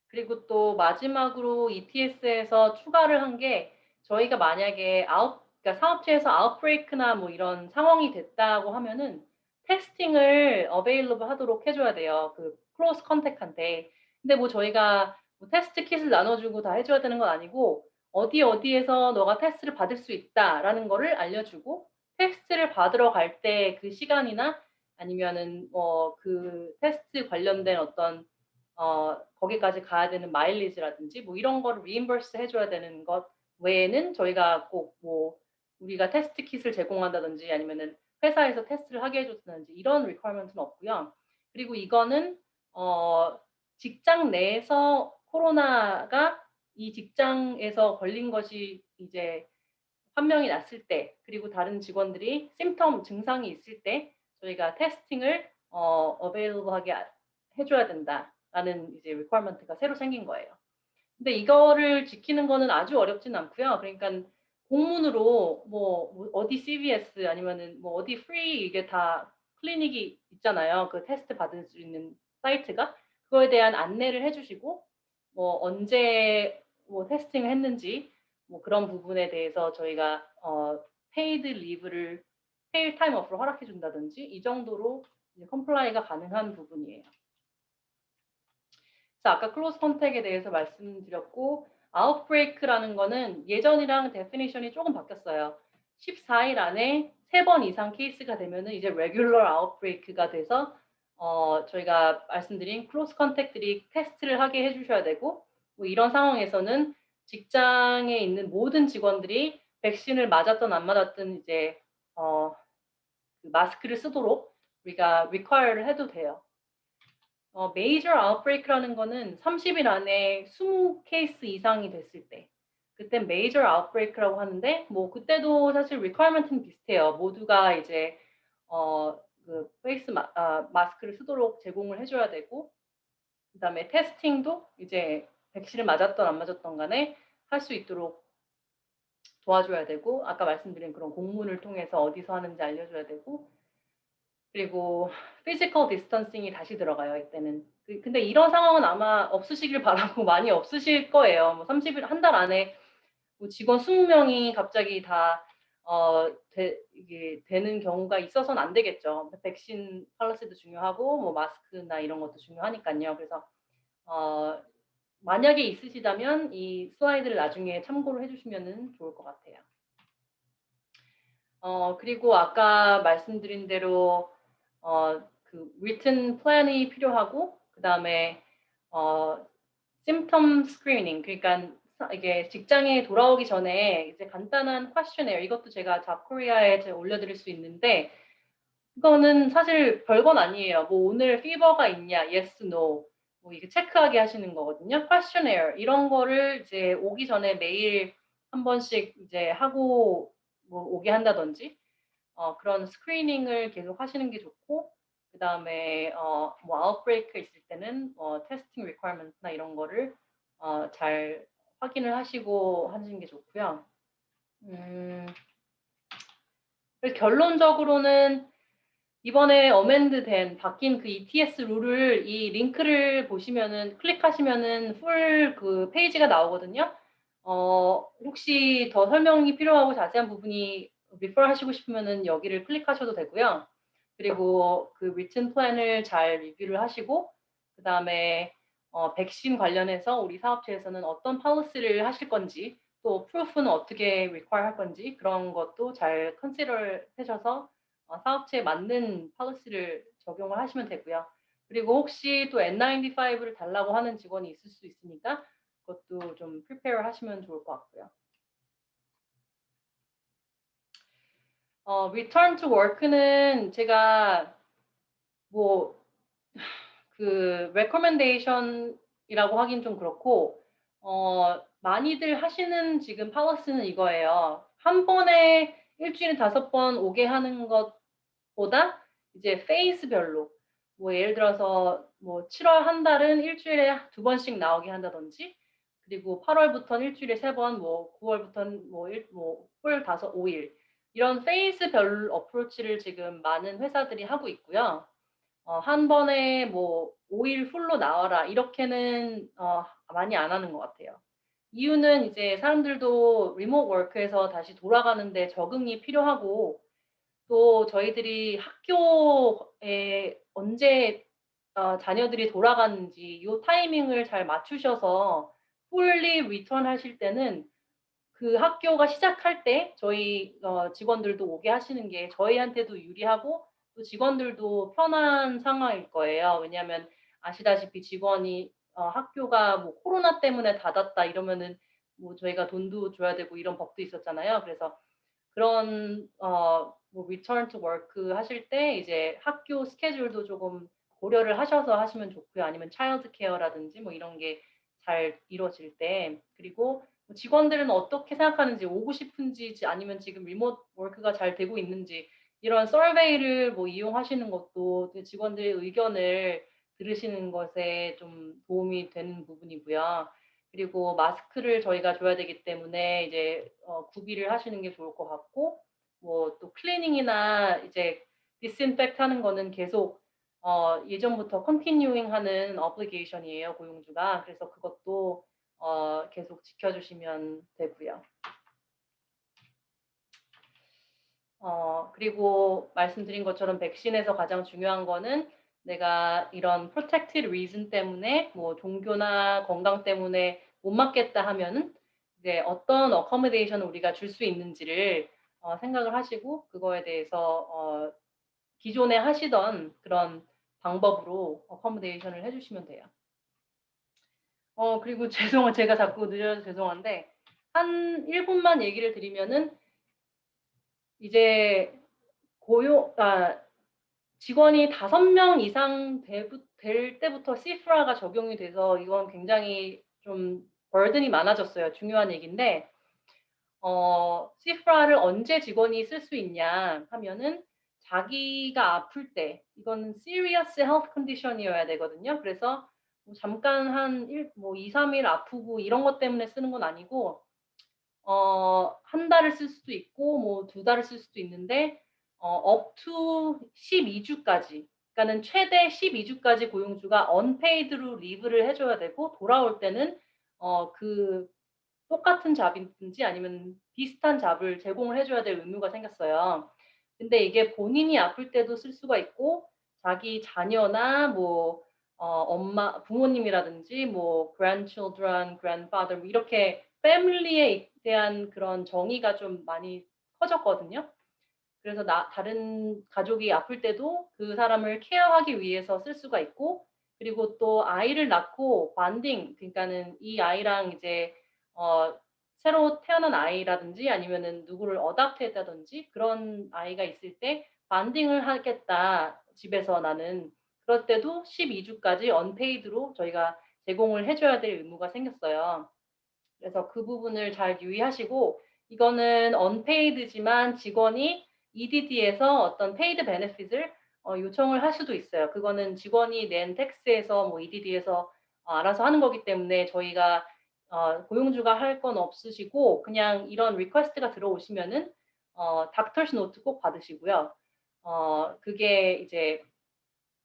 그리고 또 마지막으로 ETS에서 추가를 한 게 저희가 만약에 그러니까 사업체에서 아웃브레이크나 뭐 이런 상황이 됐다고 하면은 테스팅을 available 하도록 해줘야 돼요. 그 클로스 컨택한테. 근데 뭐 저희가 뭐 테스트 킷을 나눠주고 다 해줘야 되는 건 아니고 어디에서 너가 테스트를 받을 수 있다라는 거를 알려주고 테스트를 받으러 갈 때 그 시간이나 아니면은 그 테스트 관련된 어떤 거기까지 가야 되는 마일리지라든지 뭐 이런 거를 리임버스 해줘야 되는 것 외에는 저희가 꼭 뭐 우리가 테스트 킷을 제공한다든지 아니면은 회사에서 테스트를 하게 해줬다든지 이런 리퀘어먼트는 없고요. 그리고 이거는 직장 내에서 코로나가 이 직장에서 걸린 것이 이제 판명이 났을 때 그리고 다른 직원들이 심텀 증상이 있을 때 저희가 테스팅을 available하게 해줘야 된다라는 이제 requirement가 새로 생긴 거예요. 근데 이거를 지키는 거는 아주 어렵진 않고요. 그러니까 공문으로 뭐 어디 CVS 아니면은 뭐 어디 free 이게 다 클리닉이 있잖아요. 그 테스트 받을 수 있는 사이트가 그거에 대한 안내를 해주시고 뭐 언제 뭐 테스팅을 했는지 뭐 그런 부분에 대해서 저희가 페이드 리브를 페일 타임 오프로 허락해 준다든지 이 정도로 이제 컴플라이가 가능한 부분이에요. 아까 클로즈 컨택에 대해서 말씀드렸고 아웃브레이크라는 거는 예전이랑 데피니션이 조금 바뀌었어요. 14일 안에 3번 이상 케이스가 되면은 이제 레귤러 아웃브레이크가 돼서 저희가 말씀드린 클로즈 컨택들이 테스트를 하게 해주셔야 되고 뭐 이런 상황에서는 직장에 있는 모든 직원들이 백신을 맞았든 안 맞았든 이제 그 마스크를 쓰도록 우리가 require를 해도 돼요. major outbreak라는 거는 30일 안에 20케이스 이상이 됐을 때 그때 major outbreak라고 하는데 뭐 그때도 사실 requirement는 비슷해요. 모두가 이제 그 마스크를 쓰도록 제공을 해줘야 되고 그다음에 테스팅도 이제 백신을 맞았던 안 맞았던 간에 할 수 있도록 도와줘야 되고 아까 말씀드린 그런 공문을 통해서 어디서 하는지 알려줘야 되고 그리고 피지컬 디스턴싱이 다시 들어가요. 이때는. 근데 이런 상황은 아마 없으시길 바라고 많이 없으실 거예요. 뭐 30일 한 달 안에 뭐 직원 20명이 갑자기 다 이게 되는 경우가 있어서는 안 되겠죠. 백신 팔러시도 중요하고 뭐 마스크나 이런 것도 중요하니까요. 그래서 만약에 있으시다면 이 슬라이드를 나중에 참고를 해주시면 좋을 것 같아요. 그리고 아까 말씀드린 대로 그 written plan이 필요하고 그 다음에 symptom screening 그러니까 이게 직장에 돌아오기 전에 이제 간단한 questionnaire 이것도 제가 잡코리아에 올려드릴 수 있는데 이거는 사실 별건 아니에요. 뭐 오늘 피버가 있냐, yes, no, 뭐 이게 체크하게 하시는 거거든요. questionnaire 이런 거를 이제 오기 전에 매일 한 번씩 이제 하고 뭐 오게 한다든지 그런 스크리닝을 계속 하시는 게 좋고, 그 다음에 뭐 아웃브레이크 있을 때는 테스팅 리퀘어먼트나 이런 거를 잘 확인을 하시고 하시는 게 좋고요. 그래서 결론적으로는 이번에 어멘드된 바뀐 그 ETS 룰을 이 링크를 보시면은 클릭하시면은 풀 그 페이지가 나오거든요. 혹시 더 설명이 필요하고 자세한 부분이 리퍼 하시고 싶으면은 여기를 클릭하셔도 되고요. 그리고 그 리튼 플랜을 잘 리뷰를 하시고, 그 다음에 백신 관련해서 우리 사업체에서는 어떤 팔로시를 하실 건지, 또 프루프는 어떻게 require 할 건지 그런 것도 잘 컨시더 하셔서 사업체에 맞는 팔로시를 적용을 하시면 되고요. 그리고 혹시 또 N95를 달라고 하는 직원이 있을 수 있으니까 그것도 좀 프리페어 하시면 좋을 것 같고요. Return to work는 제가 뭐 그 recommendation이라고 하긴 좀 그렇고, 많이들 하시는 지금 팔로시는 이거예요. 한 번에 일주일에 5번 오게 하는 것보다 이제 페이스별로, 뭐 예를 들어서 뭐 7월 한 달은 일주일에 2번씩 나오게 한다든지, 그리고 8월부터는 일주일에 3번, 뭐 9월부터는 뭐 홀 5일 이런 페이스별 어프로치를 지금 많은 회사들이 하고 있고요. 한 번에 뭐 5일 풀로 나와라 이렇게는 많이 안 하는 것 같아요. 이유는 이제 사람들도 리모트 워크에서 다시 돌아가는데 적응이 필요하고, 또 저희들이 학교에 언제 자녀들이 돌아가는지 이 타이밍을 잘 맞추셔서 풀리 리턴 하실 때는 그 학교가 시작할 때 저희 직원들도 오게 하시는 게 저희한테도 유리하고 또 직원들도 편한 상황일 거예요. 왜냐하면 아시다시피 직원이 학교가 뭐 코로나 때문에 닫았다 이러면은 뭐 저희가 돈도 줘야 되고 이런 법도 있었잖아요. 그래서 그런 뭐 return to work 하실 때 이제 학교 스케줄도 조금 고려를 하셔서 하시면 좋고요. 아니면 차일드 케어라든지 뭐 이런 게 잘 이루어질 때, 그리고 직원들은 어떻게 생각하는지, 오고 싶은지, 아니면 지금 리모트 워크가 잘 되고 있는지 이런 서베이를 뭐 이용하시는 것도 직원들의 의견을 들으시는 것에 좀 도움이 되는 부분이고요. 그리고 마스크를 저희가 줘야 되기 때문에 이제 구비를 하시는 게 좋을 것 같고, 뭐 또 클리닝이나 이제 디스인펙트 하는 거는 계속 예전부터 컨티뉴잉 하는 오블리게이션이에요, 고용주가. 그래서 그것도 계속 지켜주시면 되고요. 그리고 말씀드린 것처럼 백신에서 가장 중요한 거는 내가 이런 protected reason 때문에 뭐 종교나 건강 때문에 못 맞겠다 하면은 이제 어떤 accommodation을 우리가 줄 수 있는지를 생각을 하시고 그거에 대해서 기존에 하시던 그런 방법으로 accommodation을 해주시면 돼요. 그리고 제가 자꾸 늦어서 죄송한데 한 1분만 얘기를 드리면은 이제 직원이 5명 이상 될 때부터 시프라가 적용이 돼서 이건 굉장히 좀 버든이 많아졌어요. 중요한 얘기인데 시프라를 언제 직원이 쓸 수 있냐 하면은 자기가 아플 때, 이건 serious health condition이어야 되거든요. 그래서 뭐 잠깐 한 2, 3일 아프고 이런 것 때문에 쓰는 건 아니고 한 달을 쓸 수도 있고 뭐 2달을 쓸 수도 있는데 up to 12주까지, 그러니까는 최대 12주까지 고용주가 unpaid로 리브를 해줘야 되고, 돌아올 때는 그 똑같은 잡이든지 아니면 비슷한 잡을 제공을 해줘야 될 의무가 생겼어요. 근데 이게 본인이 아플 때도 쓸 수가 있고, 자기 자녀나 뭐 엄마, 부모님이라든지 뭐 grandchildren, grandfather 뭐 이렇게 패밀리에 대한 그런 정의가 좀 많이 커졌거든요. 그래서 다른 가족이 아플 때도 그 사람을 케어하기 위해서 쓸 수가 있고, 그리고 또 아이를 낳고 반딩, 그러니까는 이 아이랑 이제 새로 태어난 아이라든지 아니면은 누구를 어답트했다든지 그런 아이가 있을 때 반딩을 하겠다 집에서 나는 그럴 때도 12주까지 언페이드로 저희가 제공을 해줘야 될 의무가 생겼어요. 그래서 그 부분을 잘 유의하시고 이거는 언페이드지만 직원이 EDD에서 어떤 페이드 베네핏을 요청을 할 수도 있어요. 그거는 직원이 낸 텍스에서 뭐 EDD에서 알아서 하는 거기 때문에 저희가 고용주가 할 건 없으시고 그냥 이런 리퀘스트가 들어오시면은 닥터스 노트 꼭 받으시고요. 그게 이제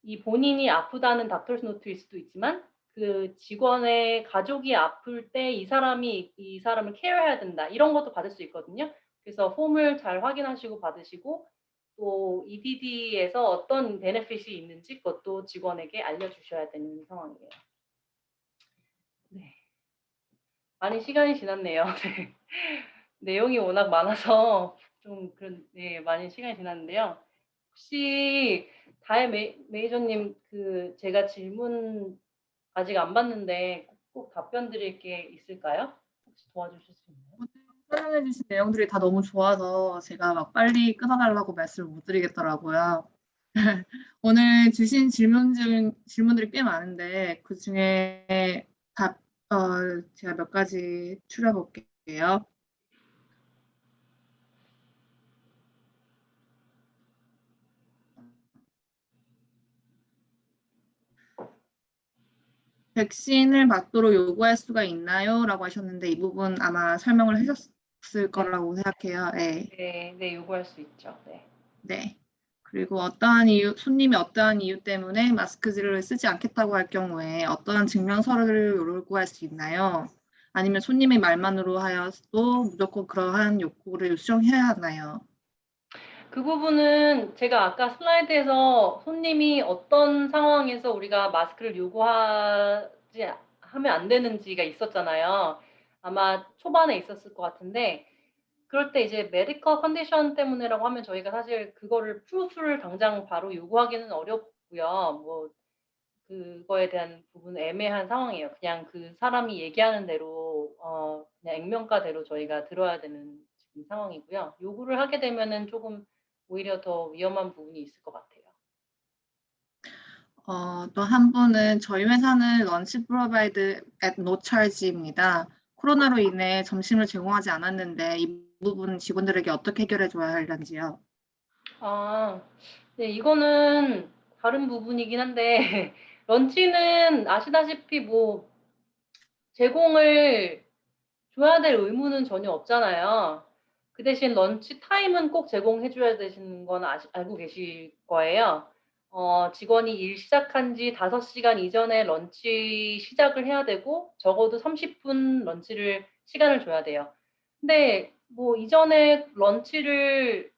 이 본인이 아프다는 닥터스 노트일 수도 있지만 그 직원의 가족이 아플 때 이 사람을 케어해야 된다 이런 것도 받을 수 있거든요. 그래서 폼을 잘 확인하시고 받으시고 또 EDD에서 어떤 베네핏이 있는지 그것도 직원에게 알려주셔야 되는 상황이에요. 네. 많이 시간이 지났네요. 네. 내용이 워낙 많아서 좀 그런 많이 시간이 지났는데요. 혹시 다혜 매니저님 그 제가 질문 아직 안 봤는데 꼭 답변 드릴 게 있을까요? 혹시 도와주실 수 있나요? 설명해 주신 내용들이 다 너무 좋아서 제가 막 빨리 끊어달라고 말씀을 못 드리겠더라고요. 오늘 주신 질문들이 꽤 많은데 그 중에 제가 몇 가지 추려볼게요. 백신을 맞도록 요구할 수가 있나요? 라고 하셨는데 이 부분 아마 설명을 해줬을 거라고 생각해요. 네. 네, 요구할 수 있죠. 네. 네. 그리고 손님이 어떠한 이유 때문에 마스크를 쓰지 않겠다고 할 경우에 어떠한 증명서를 요구할 수 있나요? 아니면 손님의 말만으로 하여도 무조건 그러한 요구를 수정해야 하나요? 그 부분은 제가 아까 슬라이드에서 손님이 어떤 상황에서 우리가 마스크를 하면 안 되는지가 있었잖아요. 아마 초반에 있었을 것 같은데 그럴 때 이제 메디컬 컨디션 때문에라고 하면 저희가 사실 그거를 프루프를 당장 바로 요구하기는 어렵고요. 뭐 그거에 대한 부분은 애매한 상황이에요. 그냥 그 사람이 얘기하는 대로 그냥 액면가대로 저희가 들어야 되는 지금 상황이고요. 요구를 하게 되면은 조금 오히려 더 위험한 부분이 있을 것 같아요. 또 한 분은 저희 회사는 lunch provide at no charge입니다. 코로나로 인해 점심을 제공하지 않았는데 이 부분 직원들에게 어떻게 해결해 줘야 할런지요? 네, 이거는 다른 부분이긴 한데 런치는 아시다시피 뭐 제공을 줘야 될 의무는 전혀 없잖아요. 그 대신 런치 타임은 꼭 제공해 줘야 되시는 건 알고 계실 거예요. 직원이 일 시작한 지 5시간 이전에 런치 시작을 해야 되고 적어도 30분 시간을 줘야 돼요. 근데 뭐 이전에 런치를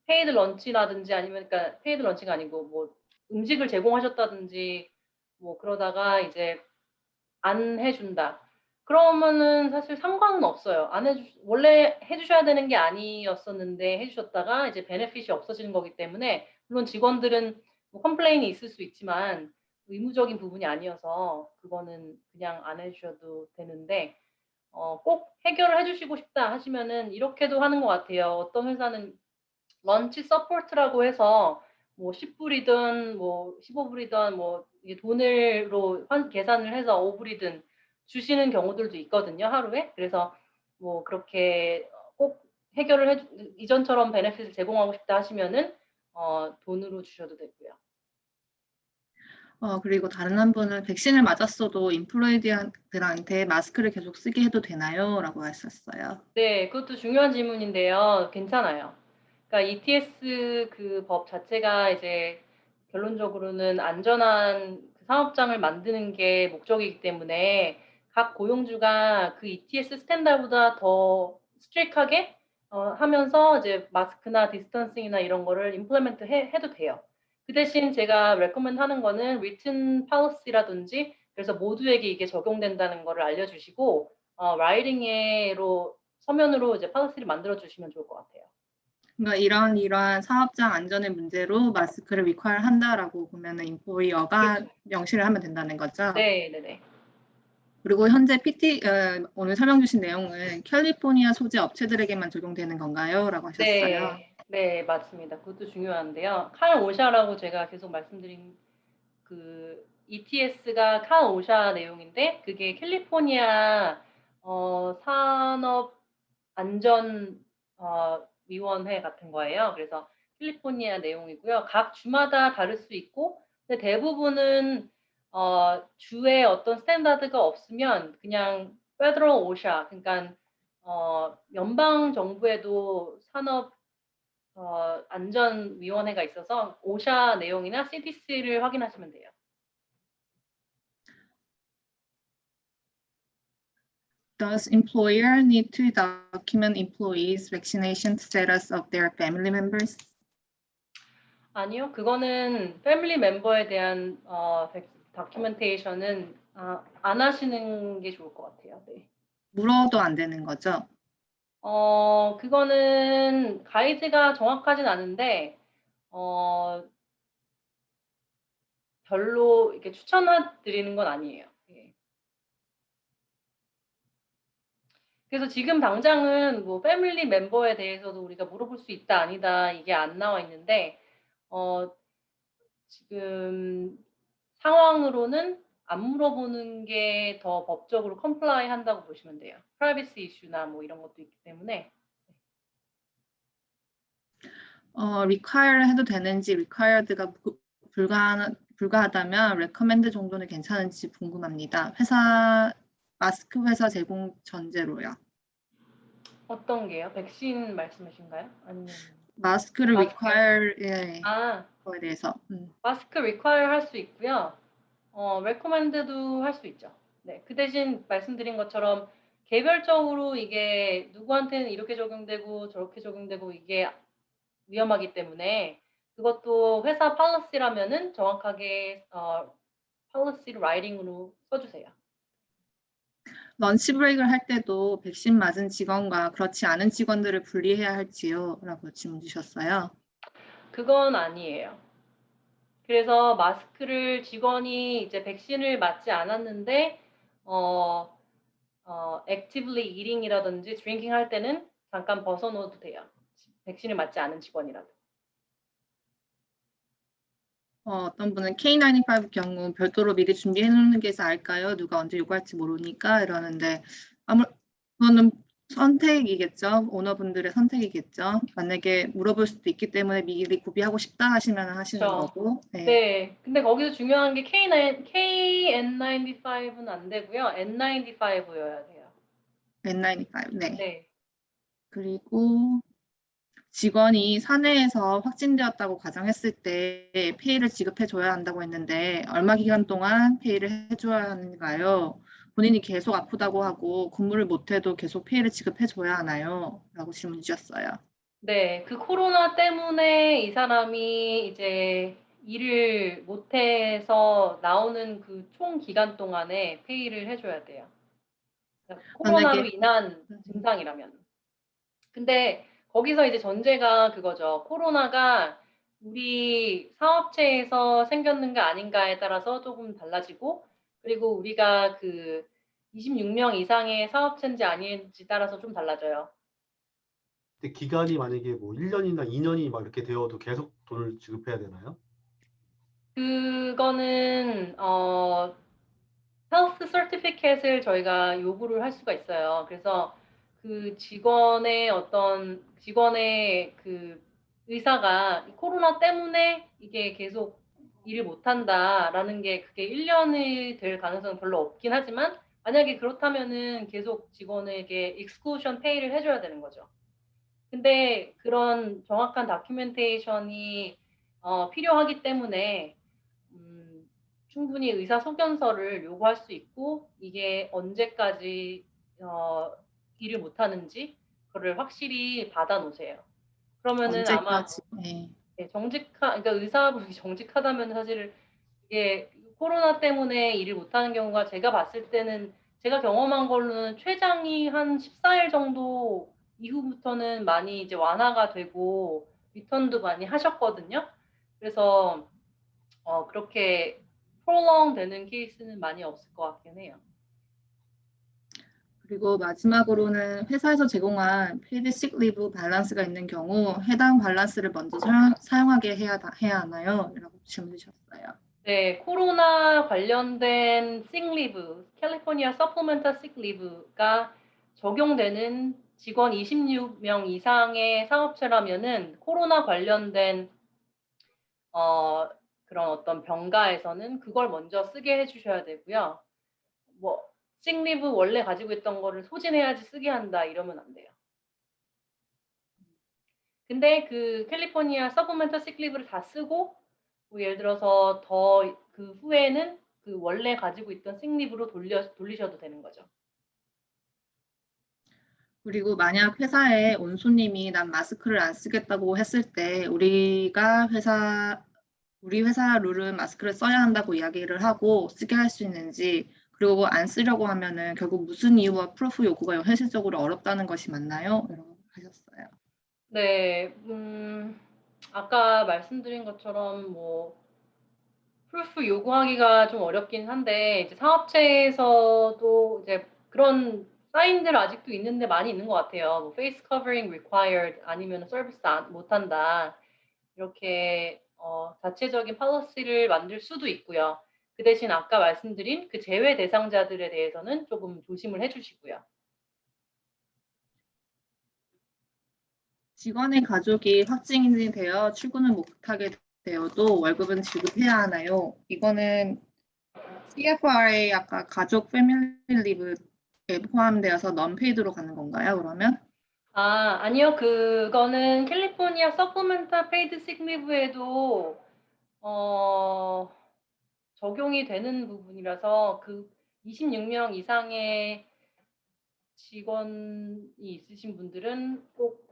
페이드 런치라든지 아니면 그러니까 페이드 런치가 아니고 뭐 음식을 제공하셨다든지 뭐 그러다가 이제 안 해준다. 그러면은 사실 상관은 없어요. 원래 해주셔야 되는 게 아니었었는데 해주셨다가 이제 베네핏이 없어지는 거기 때문에 물론 직원들은 뭐 컴플레인이 있을 수 있지만 의무적인 부분이 아니어서 그거는 그냥 안 해주셔도 되는데 꼭 해결을 해주시고 싶다 하시면은 이렇게도 하는 것 같아요. 어떤 회사는 런치 서포트라고 해서 뭐 10불이든 뭐 15불이든 뭐 돈으로 계산을 해서 5불이든 주시는 경우들도 있거든요, 하루에. 그래서 뭐 그렇게 꼭 이전처럼 베네핏을 제공하고 싶다 하시면은 돈으로 주셔도 되고요. 그리고 다른 한 분은 백신을 맞았어도 인플루엔서들한테 마스크를 계속 쓰게 해도 되나요? 라고 하셨어요. 네, 그것도 중요한 질문인데요. 괜찮아요. 그러니까 ETS 그 법 자체가 이제 결론적으로는 안전한 그 사업장을 만드는 게 목적이기 때문에 각 고용주가 그 ETS 스탠다드보다 더 스트릭하게 하면서 이제 마스크나 디스턴싱이나 이런 거를 임플리먼트 해도 돼요. 그 대신 제가 레코멘드 하는 거는 written policy라든지 그래서 모두에게 이게 적용된다는 거를 알려주시고 라이팅으로 서면으로 이제 policy를 만들어 주시면 좋을 것 같아요. 그러니까 이러한 사업장 안전의 문제로 마스크를 리퀘어한다라고 보면은 인포이어가 그렇죠. 명시를 하면 된다는 거죠. 네. 그리고 현재 오늘 설명 주신 내용은 캘리포니아 소재 업체들에게만 적용되는 건가요? 라고 하셨어요. 네, 맞습니다. 그것도 중요한데요. 칼 오샤라고 제가 계속 말씀드린 그 ETS가 칼 오샤 내용인데 그게 캘리포니아 산업 안전 위원회 같은 거예요. 그래서 캘리포니아 내용이고요. 각 주마다 다를 수 있고, 근데 대부분은 주에 어떤 스탠다드가 없으면 그냥 Federal OSHA, 그러니까 연방 정부에도 산업 안전위원회가 있어서 OSHA 내용이나 CDC를 확인하시면 돼요. Does employer need to document employees' vaccination status of their family members? 아니요, 그거는 패밀리 멤버에 대한 다큐멘테이션은 안 하시는 게 좋을 것 같아요. 네. 물어도 안 되는 거죠? 그거는 가이드가 정확하진 않은데 별로 이렇게 추천드리는 건 아니에요. 예. 그래서 지금 당장은 뭐 패밀리 멤버에 대해서도 우리가 물어볼 수 있다 아니다 이게 안 나와 있는데 지금 상황으로는 안 물어보는 게 더 법적으로 컴플라이 한다고 보시면 돼요. 프라이버시 이슈나 뭐 이런 것도 있기 때문에. require 해도 되는지, required가 불가하다면 recommend 정도는 괜찮은지 궁금합니다. 마스크 회사 제공 전제로요. 어떤 게요? 백신 말씀이신가요? 아니면 마스크를 마스크. require 아, 거에 대해서. 마스크 require 할 수 있고요. recommend도 할 수 있죠. 네, 그 대신 말씀드린 것처럼 개별적으로 이게 누구한테는 이렇게 적용되고 저렇게 적용되고 이게 위험하기 때문에 그것도 회사 policy라면은 정확하게 policy 라이팅으로 써주세요. 런치 브레이크를 할 때도 백신 맞은 직원과 그렇지 않은 직원들을 분리해야 할지요? 라고 질문 주셨어요. 그건 아니에요. 그래서 마스크를 직원이 이제 백신을 맞지 않았는데 actively eating이라든지 drinking 할 때는 잠깐 벗어놓어도 돼요. 백신을 맞지 않은 직원이라도. 어떤 분은 K95 경우 별도로 미리 준비해 놓는 게 나을까요? 누가 언제 요구할지 모르니까 이러는데 그거는 선택이겠죠. 오너분들의 선택이겠죠. 만약에 물어볼 수도 있기 때문에 미리 구비하고 싶다 하시면 하시는 그렇죠. 거고. 네. 근데 거기서 중요한 게 KN95는 안 되고요. N95여야 돼요. N95. 네. 네. 그리고 직원이 사내에서 확진되었다고 가정했을 때 페이를 지급해줘야 한다고 했는데 얼마 기간 동안 페이를 해줘야 하는가요? 본인이 계속 아프다고 하고 근무를 못해도 계속 페이를 지급해줘야 하나요? 라고 질문 주셨어요. 네. 그 코로나 때문에 이 사람이 이제 일을 못해서 나오는 그 총 기간 동안에 페이를 해줘야 돼요. 그러니까 코로나로 만약에- 인한 증상이라면. 근데 거기서 이제 전제가 그거죠. 코로나가 우리 사업체에서 생겼는가 아닌가에 따라서 조금 달라지고, 그리고 우리가 그 26명 이상의 사업체인지 아닌지 따라서 좀 달라져요. 근데 기간이 만약에 뭐 1년이나 2년이 막 이렇게 되어도 계속 돈을 지급해야 되나요? 그거는 헬스 서티피켓을 저희가 요구를 할 수가 있어요. 그래서 그 직원의 그 의사가 코로나 때문에 이게 계속 일을 못한다라는 게 그게 1년이 될 가능성은 별로 없긴 하지만 만약에 그렇다면은 계속 직원에게 exclusion pay를 해줘야 되는 거죠. 근데 그런 정확한 다큐멘테이션이 필요하기 때문에 충분히 의사소견서를 요구할 수 있고 이게 언제까지 일을 못하는지 그거를 확실히 받아놓으세요. 그러면은 아마 언제까지? 네. 그러니까 의사분이 정직하다면 사실 이게 코로나 때문에 일을 못하는 경우가 제가 봤을 때는 제가 경험한 걸로는 최장이 한 14일 정도 이후부터는 많이 이제 완화가 되고 리턴도 많이 하셨거든요. 그래서 그렇게 prolong 되는 케이스는 많이 없을 것 같긴 해요. 그리고 마지막으로는 회사에서 제공한 페이드 식리브 밸런스가 있는 경우 해당 밸런스를 먼저 사용하게 해야 하나요? 라고 질문 주셨어요. 네, 코로나 관련된 sickleave, 캘리포니아 서플멘탈 sickleave가 적용되는 직원 26명 이상의 사업체라면은 코로나 관련된 그런 어떤 병가에서는 그걸 먼저 쓰게 해주셔야 되고요. 뭐 sickleave 원래 가지고 있던 거를 소진해야지 쓰게 한다 이러면 안 돼요. 근데 그 캘리포니아 서플멘탈 sickleave를 다 쓰고 뭐 예를 들어서 더 그 후에는 그 원래 가지고 있던 sickleave로 돌리셔도 되는 거죠. 그리고 만약 회사에 온 손님이 난 마스크를 안 쓰겠다고 했을 때 우리 회사 룰은 마스크를 써야 한다고 이야기를 하고 쓰게 할 수 있는지, 그리고 안 쓰려고 하면은 결국 무슨 이유와 프루프 요구가 현실적으로 어렵다는 것이 맞나요? 라고 하셨어요. 네, 아까 말씀드린 것처럼 뭐 프루프 요구하기가 좀 어렵긴 한데 이제 사업체에서도 이제 그런 사인들 아직도 있는데 많이 있는 것 같아요. 뭐 face covering required 아니면 서비스 못한다 이렇게 자체적인 policy를 만들 수도 있고요. 그 대신 아까 말씀드린 그 제외 대상자들에 대해서는 조금 조심을 해주시고요. 직원의 가족이 확진이 되어 출근을 못하게 되어도 월급은 지급해야 하나요? 이거는 CFRA 아까 가족 패밀리 리브에 포함되어서 non-paid로 가는 건가요, 그러면? 아니요. 그거는 캘리포니아 서플멘탈 페이드 식리브에도 적용이 되는 부분이라서 그 26명 이상의 직원이 있으신 분들은 꼭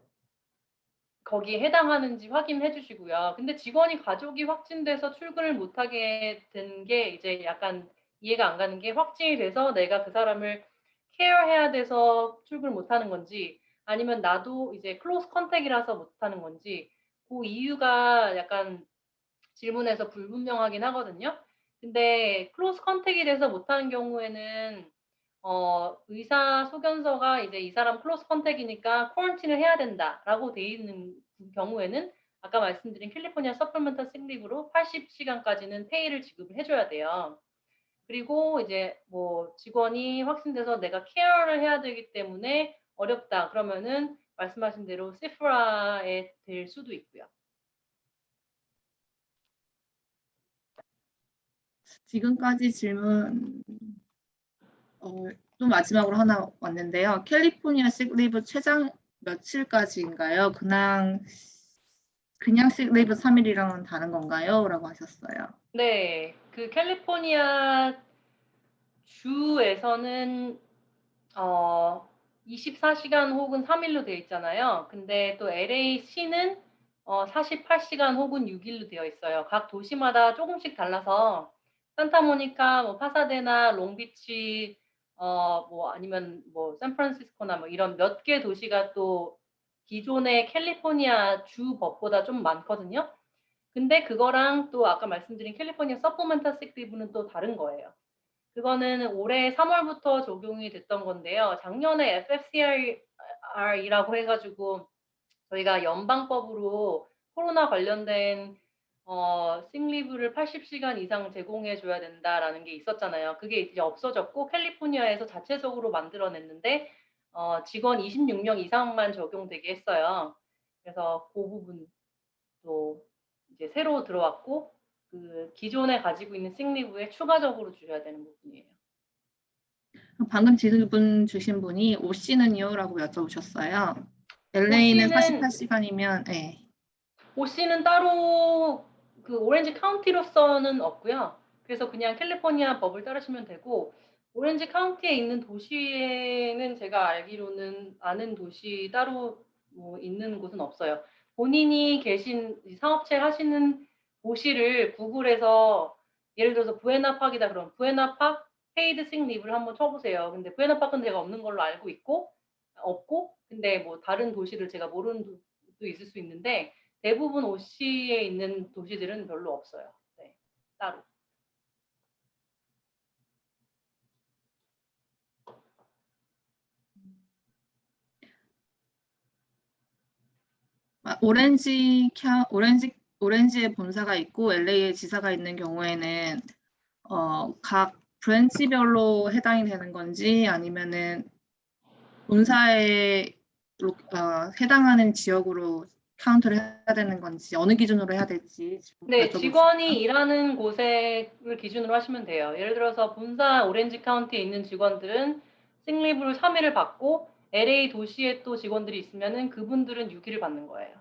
거기에 해당하는지 확인해 주시고요. 근데 직원이 가족이 확진돼서 출근을 못하게 된 게 이제 약간 이해가 안 가는 게 확진이 돼서 내가 그 사람을 케어해야 돼서 출근을 못하는 건지 아니면 나도 이제 클로스 컨택이라서 못하는 건지 그 이유가 약간 질문에서 불분명하긴 하거든요. 근데 클로스 컨택이 돼서 못하는 경우에는 의사 소견서가 이제 이 사람 클로스 컨택이니까 쿼런틴을 해야 된다라고 돼 있는 경우에는 아까 말씀드린 캘리포니아 서플멘탈 식리브로 80시간까지는 페이를 지급을 해줘야 돼요. 그리고 이제 뭐 직원이 확진돼서 내가 케어를 해야 되기 때문에 어렵다 그러면은 말씀하신 대로 시프라에 될 수도 있고요. 지금까지 질문 또 마지막으로 하나 왔는데요. 캘리포니아 식리브 최장 며칠까지인가요? 그냥 식리브 3일이랑은 다른 건가요? 라고 하셨어요. 네, 그 캘리포니아 주에서는 24시간 혹은 3일로 되어 있잖아요. 근데 또 LA시는 48시간 혹은 6일로 되어 있어요. 각 도시마다 조금씩 달라서 산타모니카, 뭐 파사데나, 롱비치, 뭐 아니면 뭐 샌프란시스코나 뭐 이런 몇 개 도시가 또 기존의 캘리포니아 주 법보다 좀 많거든요. 근데 그거랑 또 아까 말씀드린 캘리포니아 서플멘탈 식리브는 또 다른 거예요. 그거는 올해 3월부터 적용이 됐던 건데요. 작년에 FFCR이라고 해가지고 저희가 연방법으로 코로나 관련된 식리브를 80시간 이상 제공해줘야 된다라는 게 있었잖아요. 그게 이제 없어졌고 캘리포니아에서 자체적으로 만들어냈는데 직원 26명 이상만 적용되게 했어요. 그래서 그 부분도 이제 새로 들어왔고 그 기존에 가지고 있는 식리브에 추가적으로 주셔야 되는 부분이에요. 방금 질문 주신 분이 OC는요? 라고 여쭤보셨어요. LA는 OC는 48시간이면 네. OC는 따로 그 오렌지 카운티로서는 없고요. 그래서 그냥 캘리포니아 법을 따르시면 되고 오렌지 카운티에 있는 도시에는 제가 알기로는 아는 도시 따로 뭐 있는 곳은 없어요. 본인이 계신 사업체 하시는 도시를 구글에서 예를 들어서 부에나팍이다 그러면 부에나팍 페이드 식 리브를 한번 쳐보세요. 근데 부에나팍은 제가 없는 걸로 알고 있고 없고 근데 뭐 다른 도시를 제가 모르는 도도 있을 수 있는데 대부분 OC에 있는 도시들은 별로 없어요. 네, 따로. 오렌지에 본사가 있고 LA에 지사가 있는 경우에는 각 브랜치별로 해당이 되는 건지 아니면은 본사에 해당하는 지역으로 카운트를 해야 되는 건지 어느 기준으로 해야 될지 네, 여쭤볼 직원이 수 있나요? 일하는 곳을 기준으로 하시면 돼요. 예를 들어서 본사 오렌지 카운티에 있는 직원들은 식리브를 3일을 받고 LA 도시에 또 직원들이 있으면은 그분들은 6일을 받는 거예요.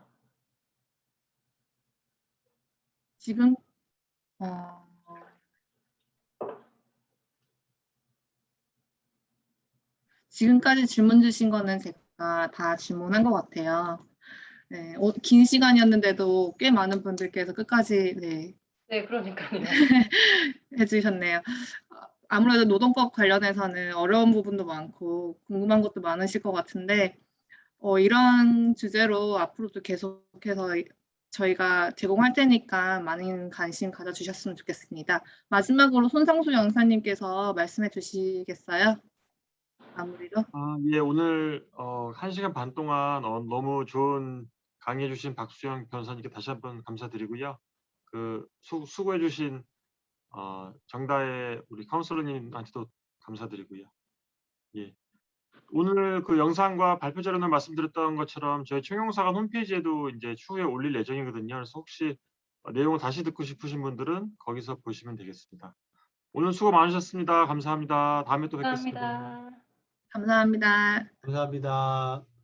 지금 지금까지 질문 주신 거는 제가 다 질문한 것 같아요. 네, 긴 시간이었는데도 꽤 많은 분들께서 끝까지 네, 그러니까요. 해주셨네요. 아무래도 노동법 관련해서는 어려운 부분도 많고 궁금한 것도 많으실 것 같은데 이런 주제로 앞으로도 계속해서 저희가 제공할 테니까 많은 관심 가져주셨으면 좋겠습니다. 마지막으로 손상수 영사님께서 말씀해 주시겠어요? 마무리로. 예, 오늘 1시간 반 동안 너무 좋은 강의해 주신 박수영 변호사님께 다시 한번 감사드리고요. 수고해 주신 정다혜 우리 카운슬러님한테도 감사드리고요. 예. 오늘 그 영상과 발표 자료는 말씀드렸던 것처럼 저희 총영사관 홈페이지에도 이제 추후에 올릴 예정이거든요. 그래서 혹시 내용을 다시 듣고 싶으신 분들은 거기서 보시면 되겠습니다. 오늘 수고 많으셨습니다. 감사합니다. 다음에 또 뵙겠습니다. 감사합니다. 감사합니다. 감사합니다.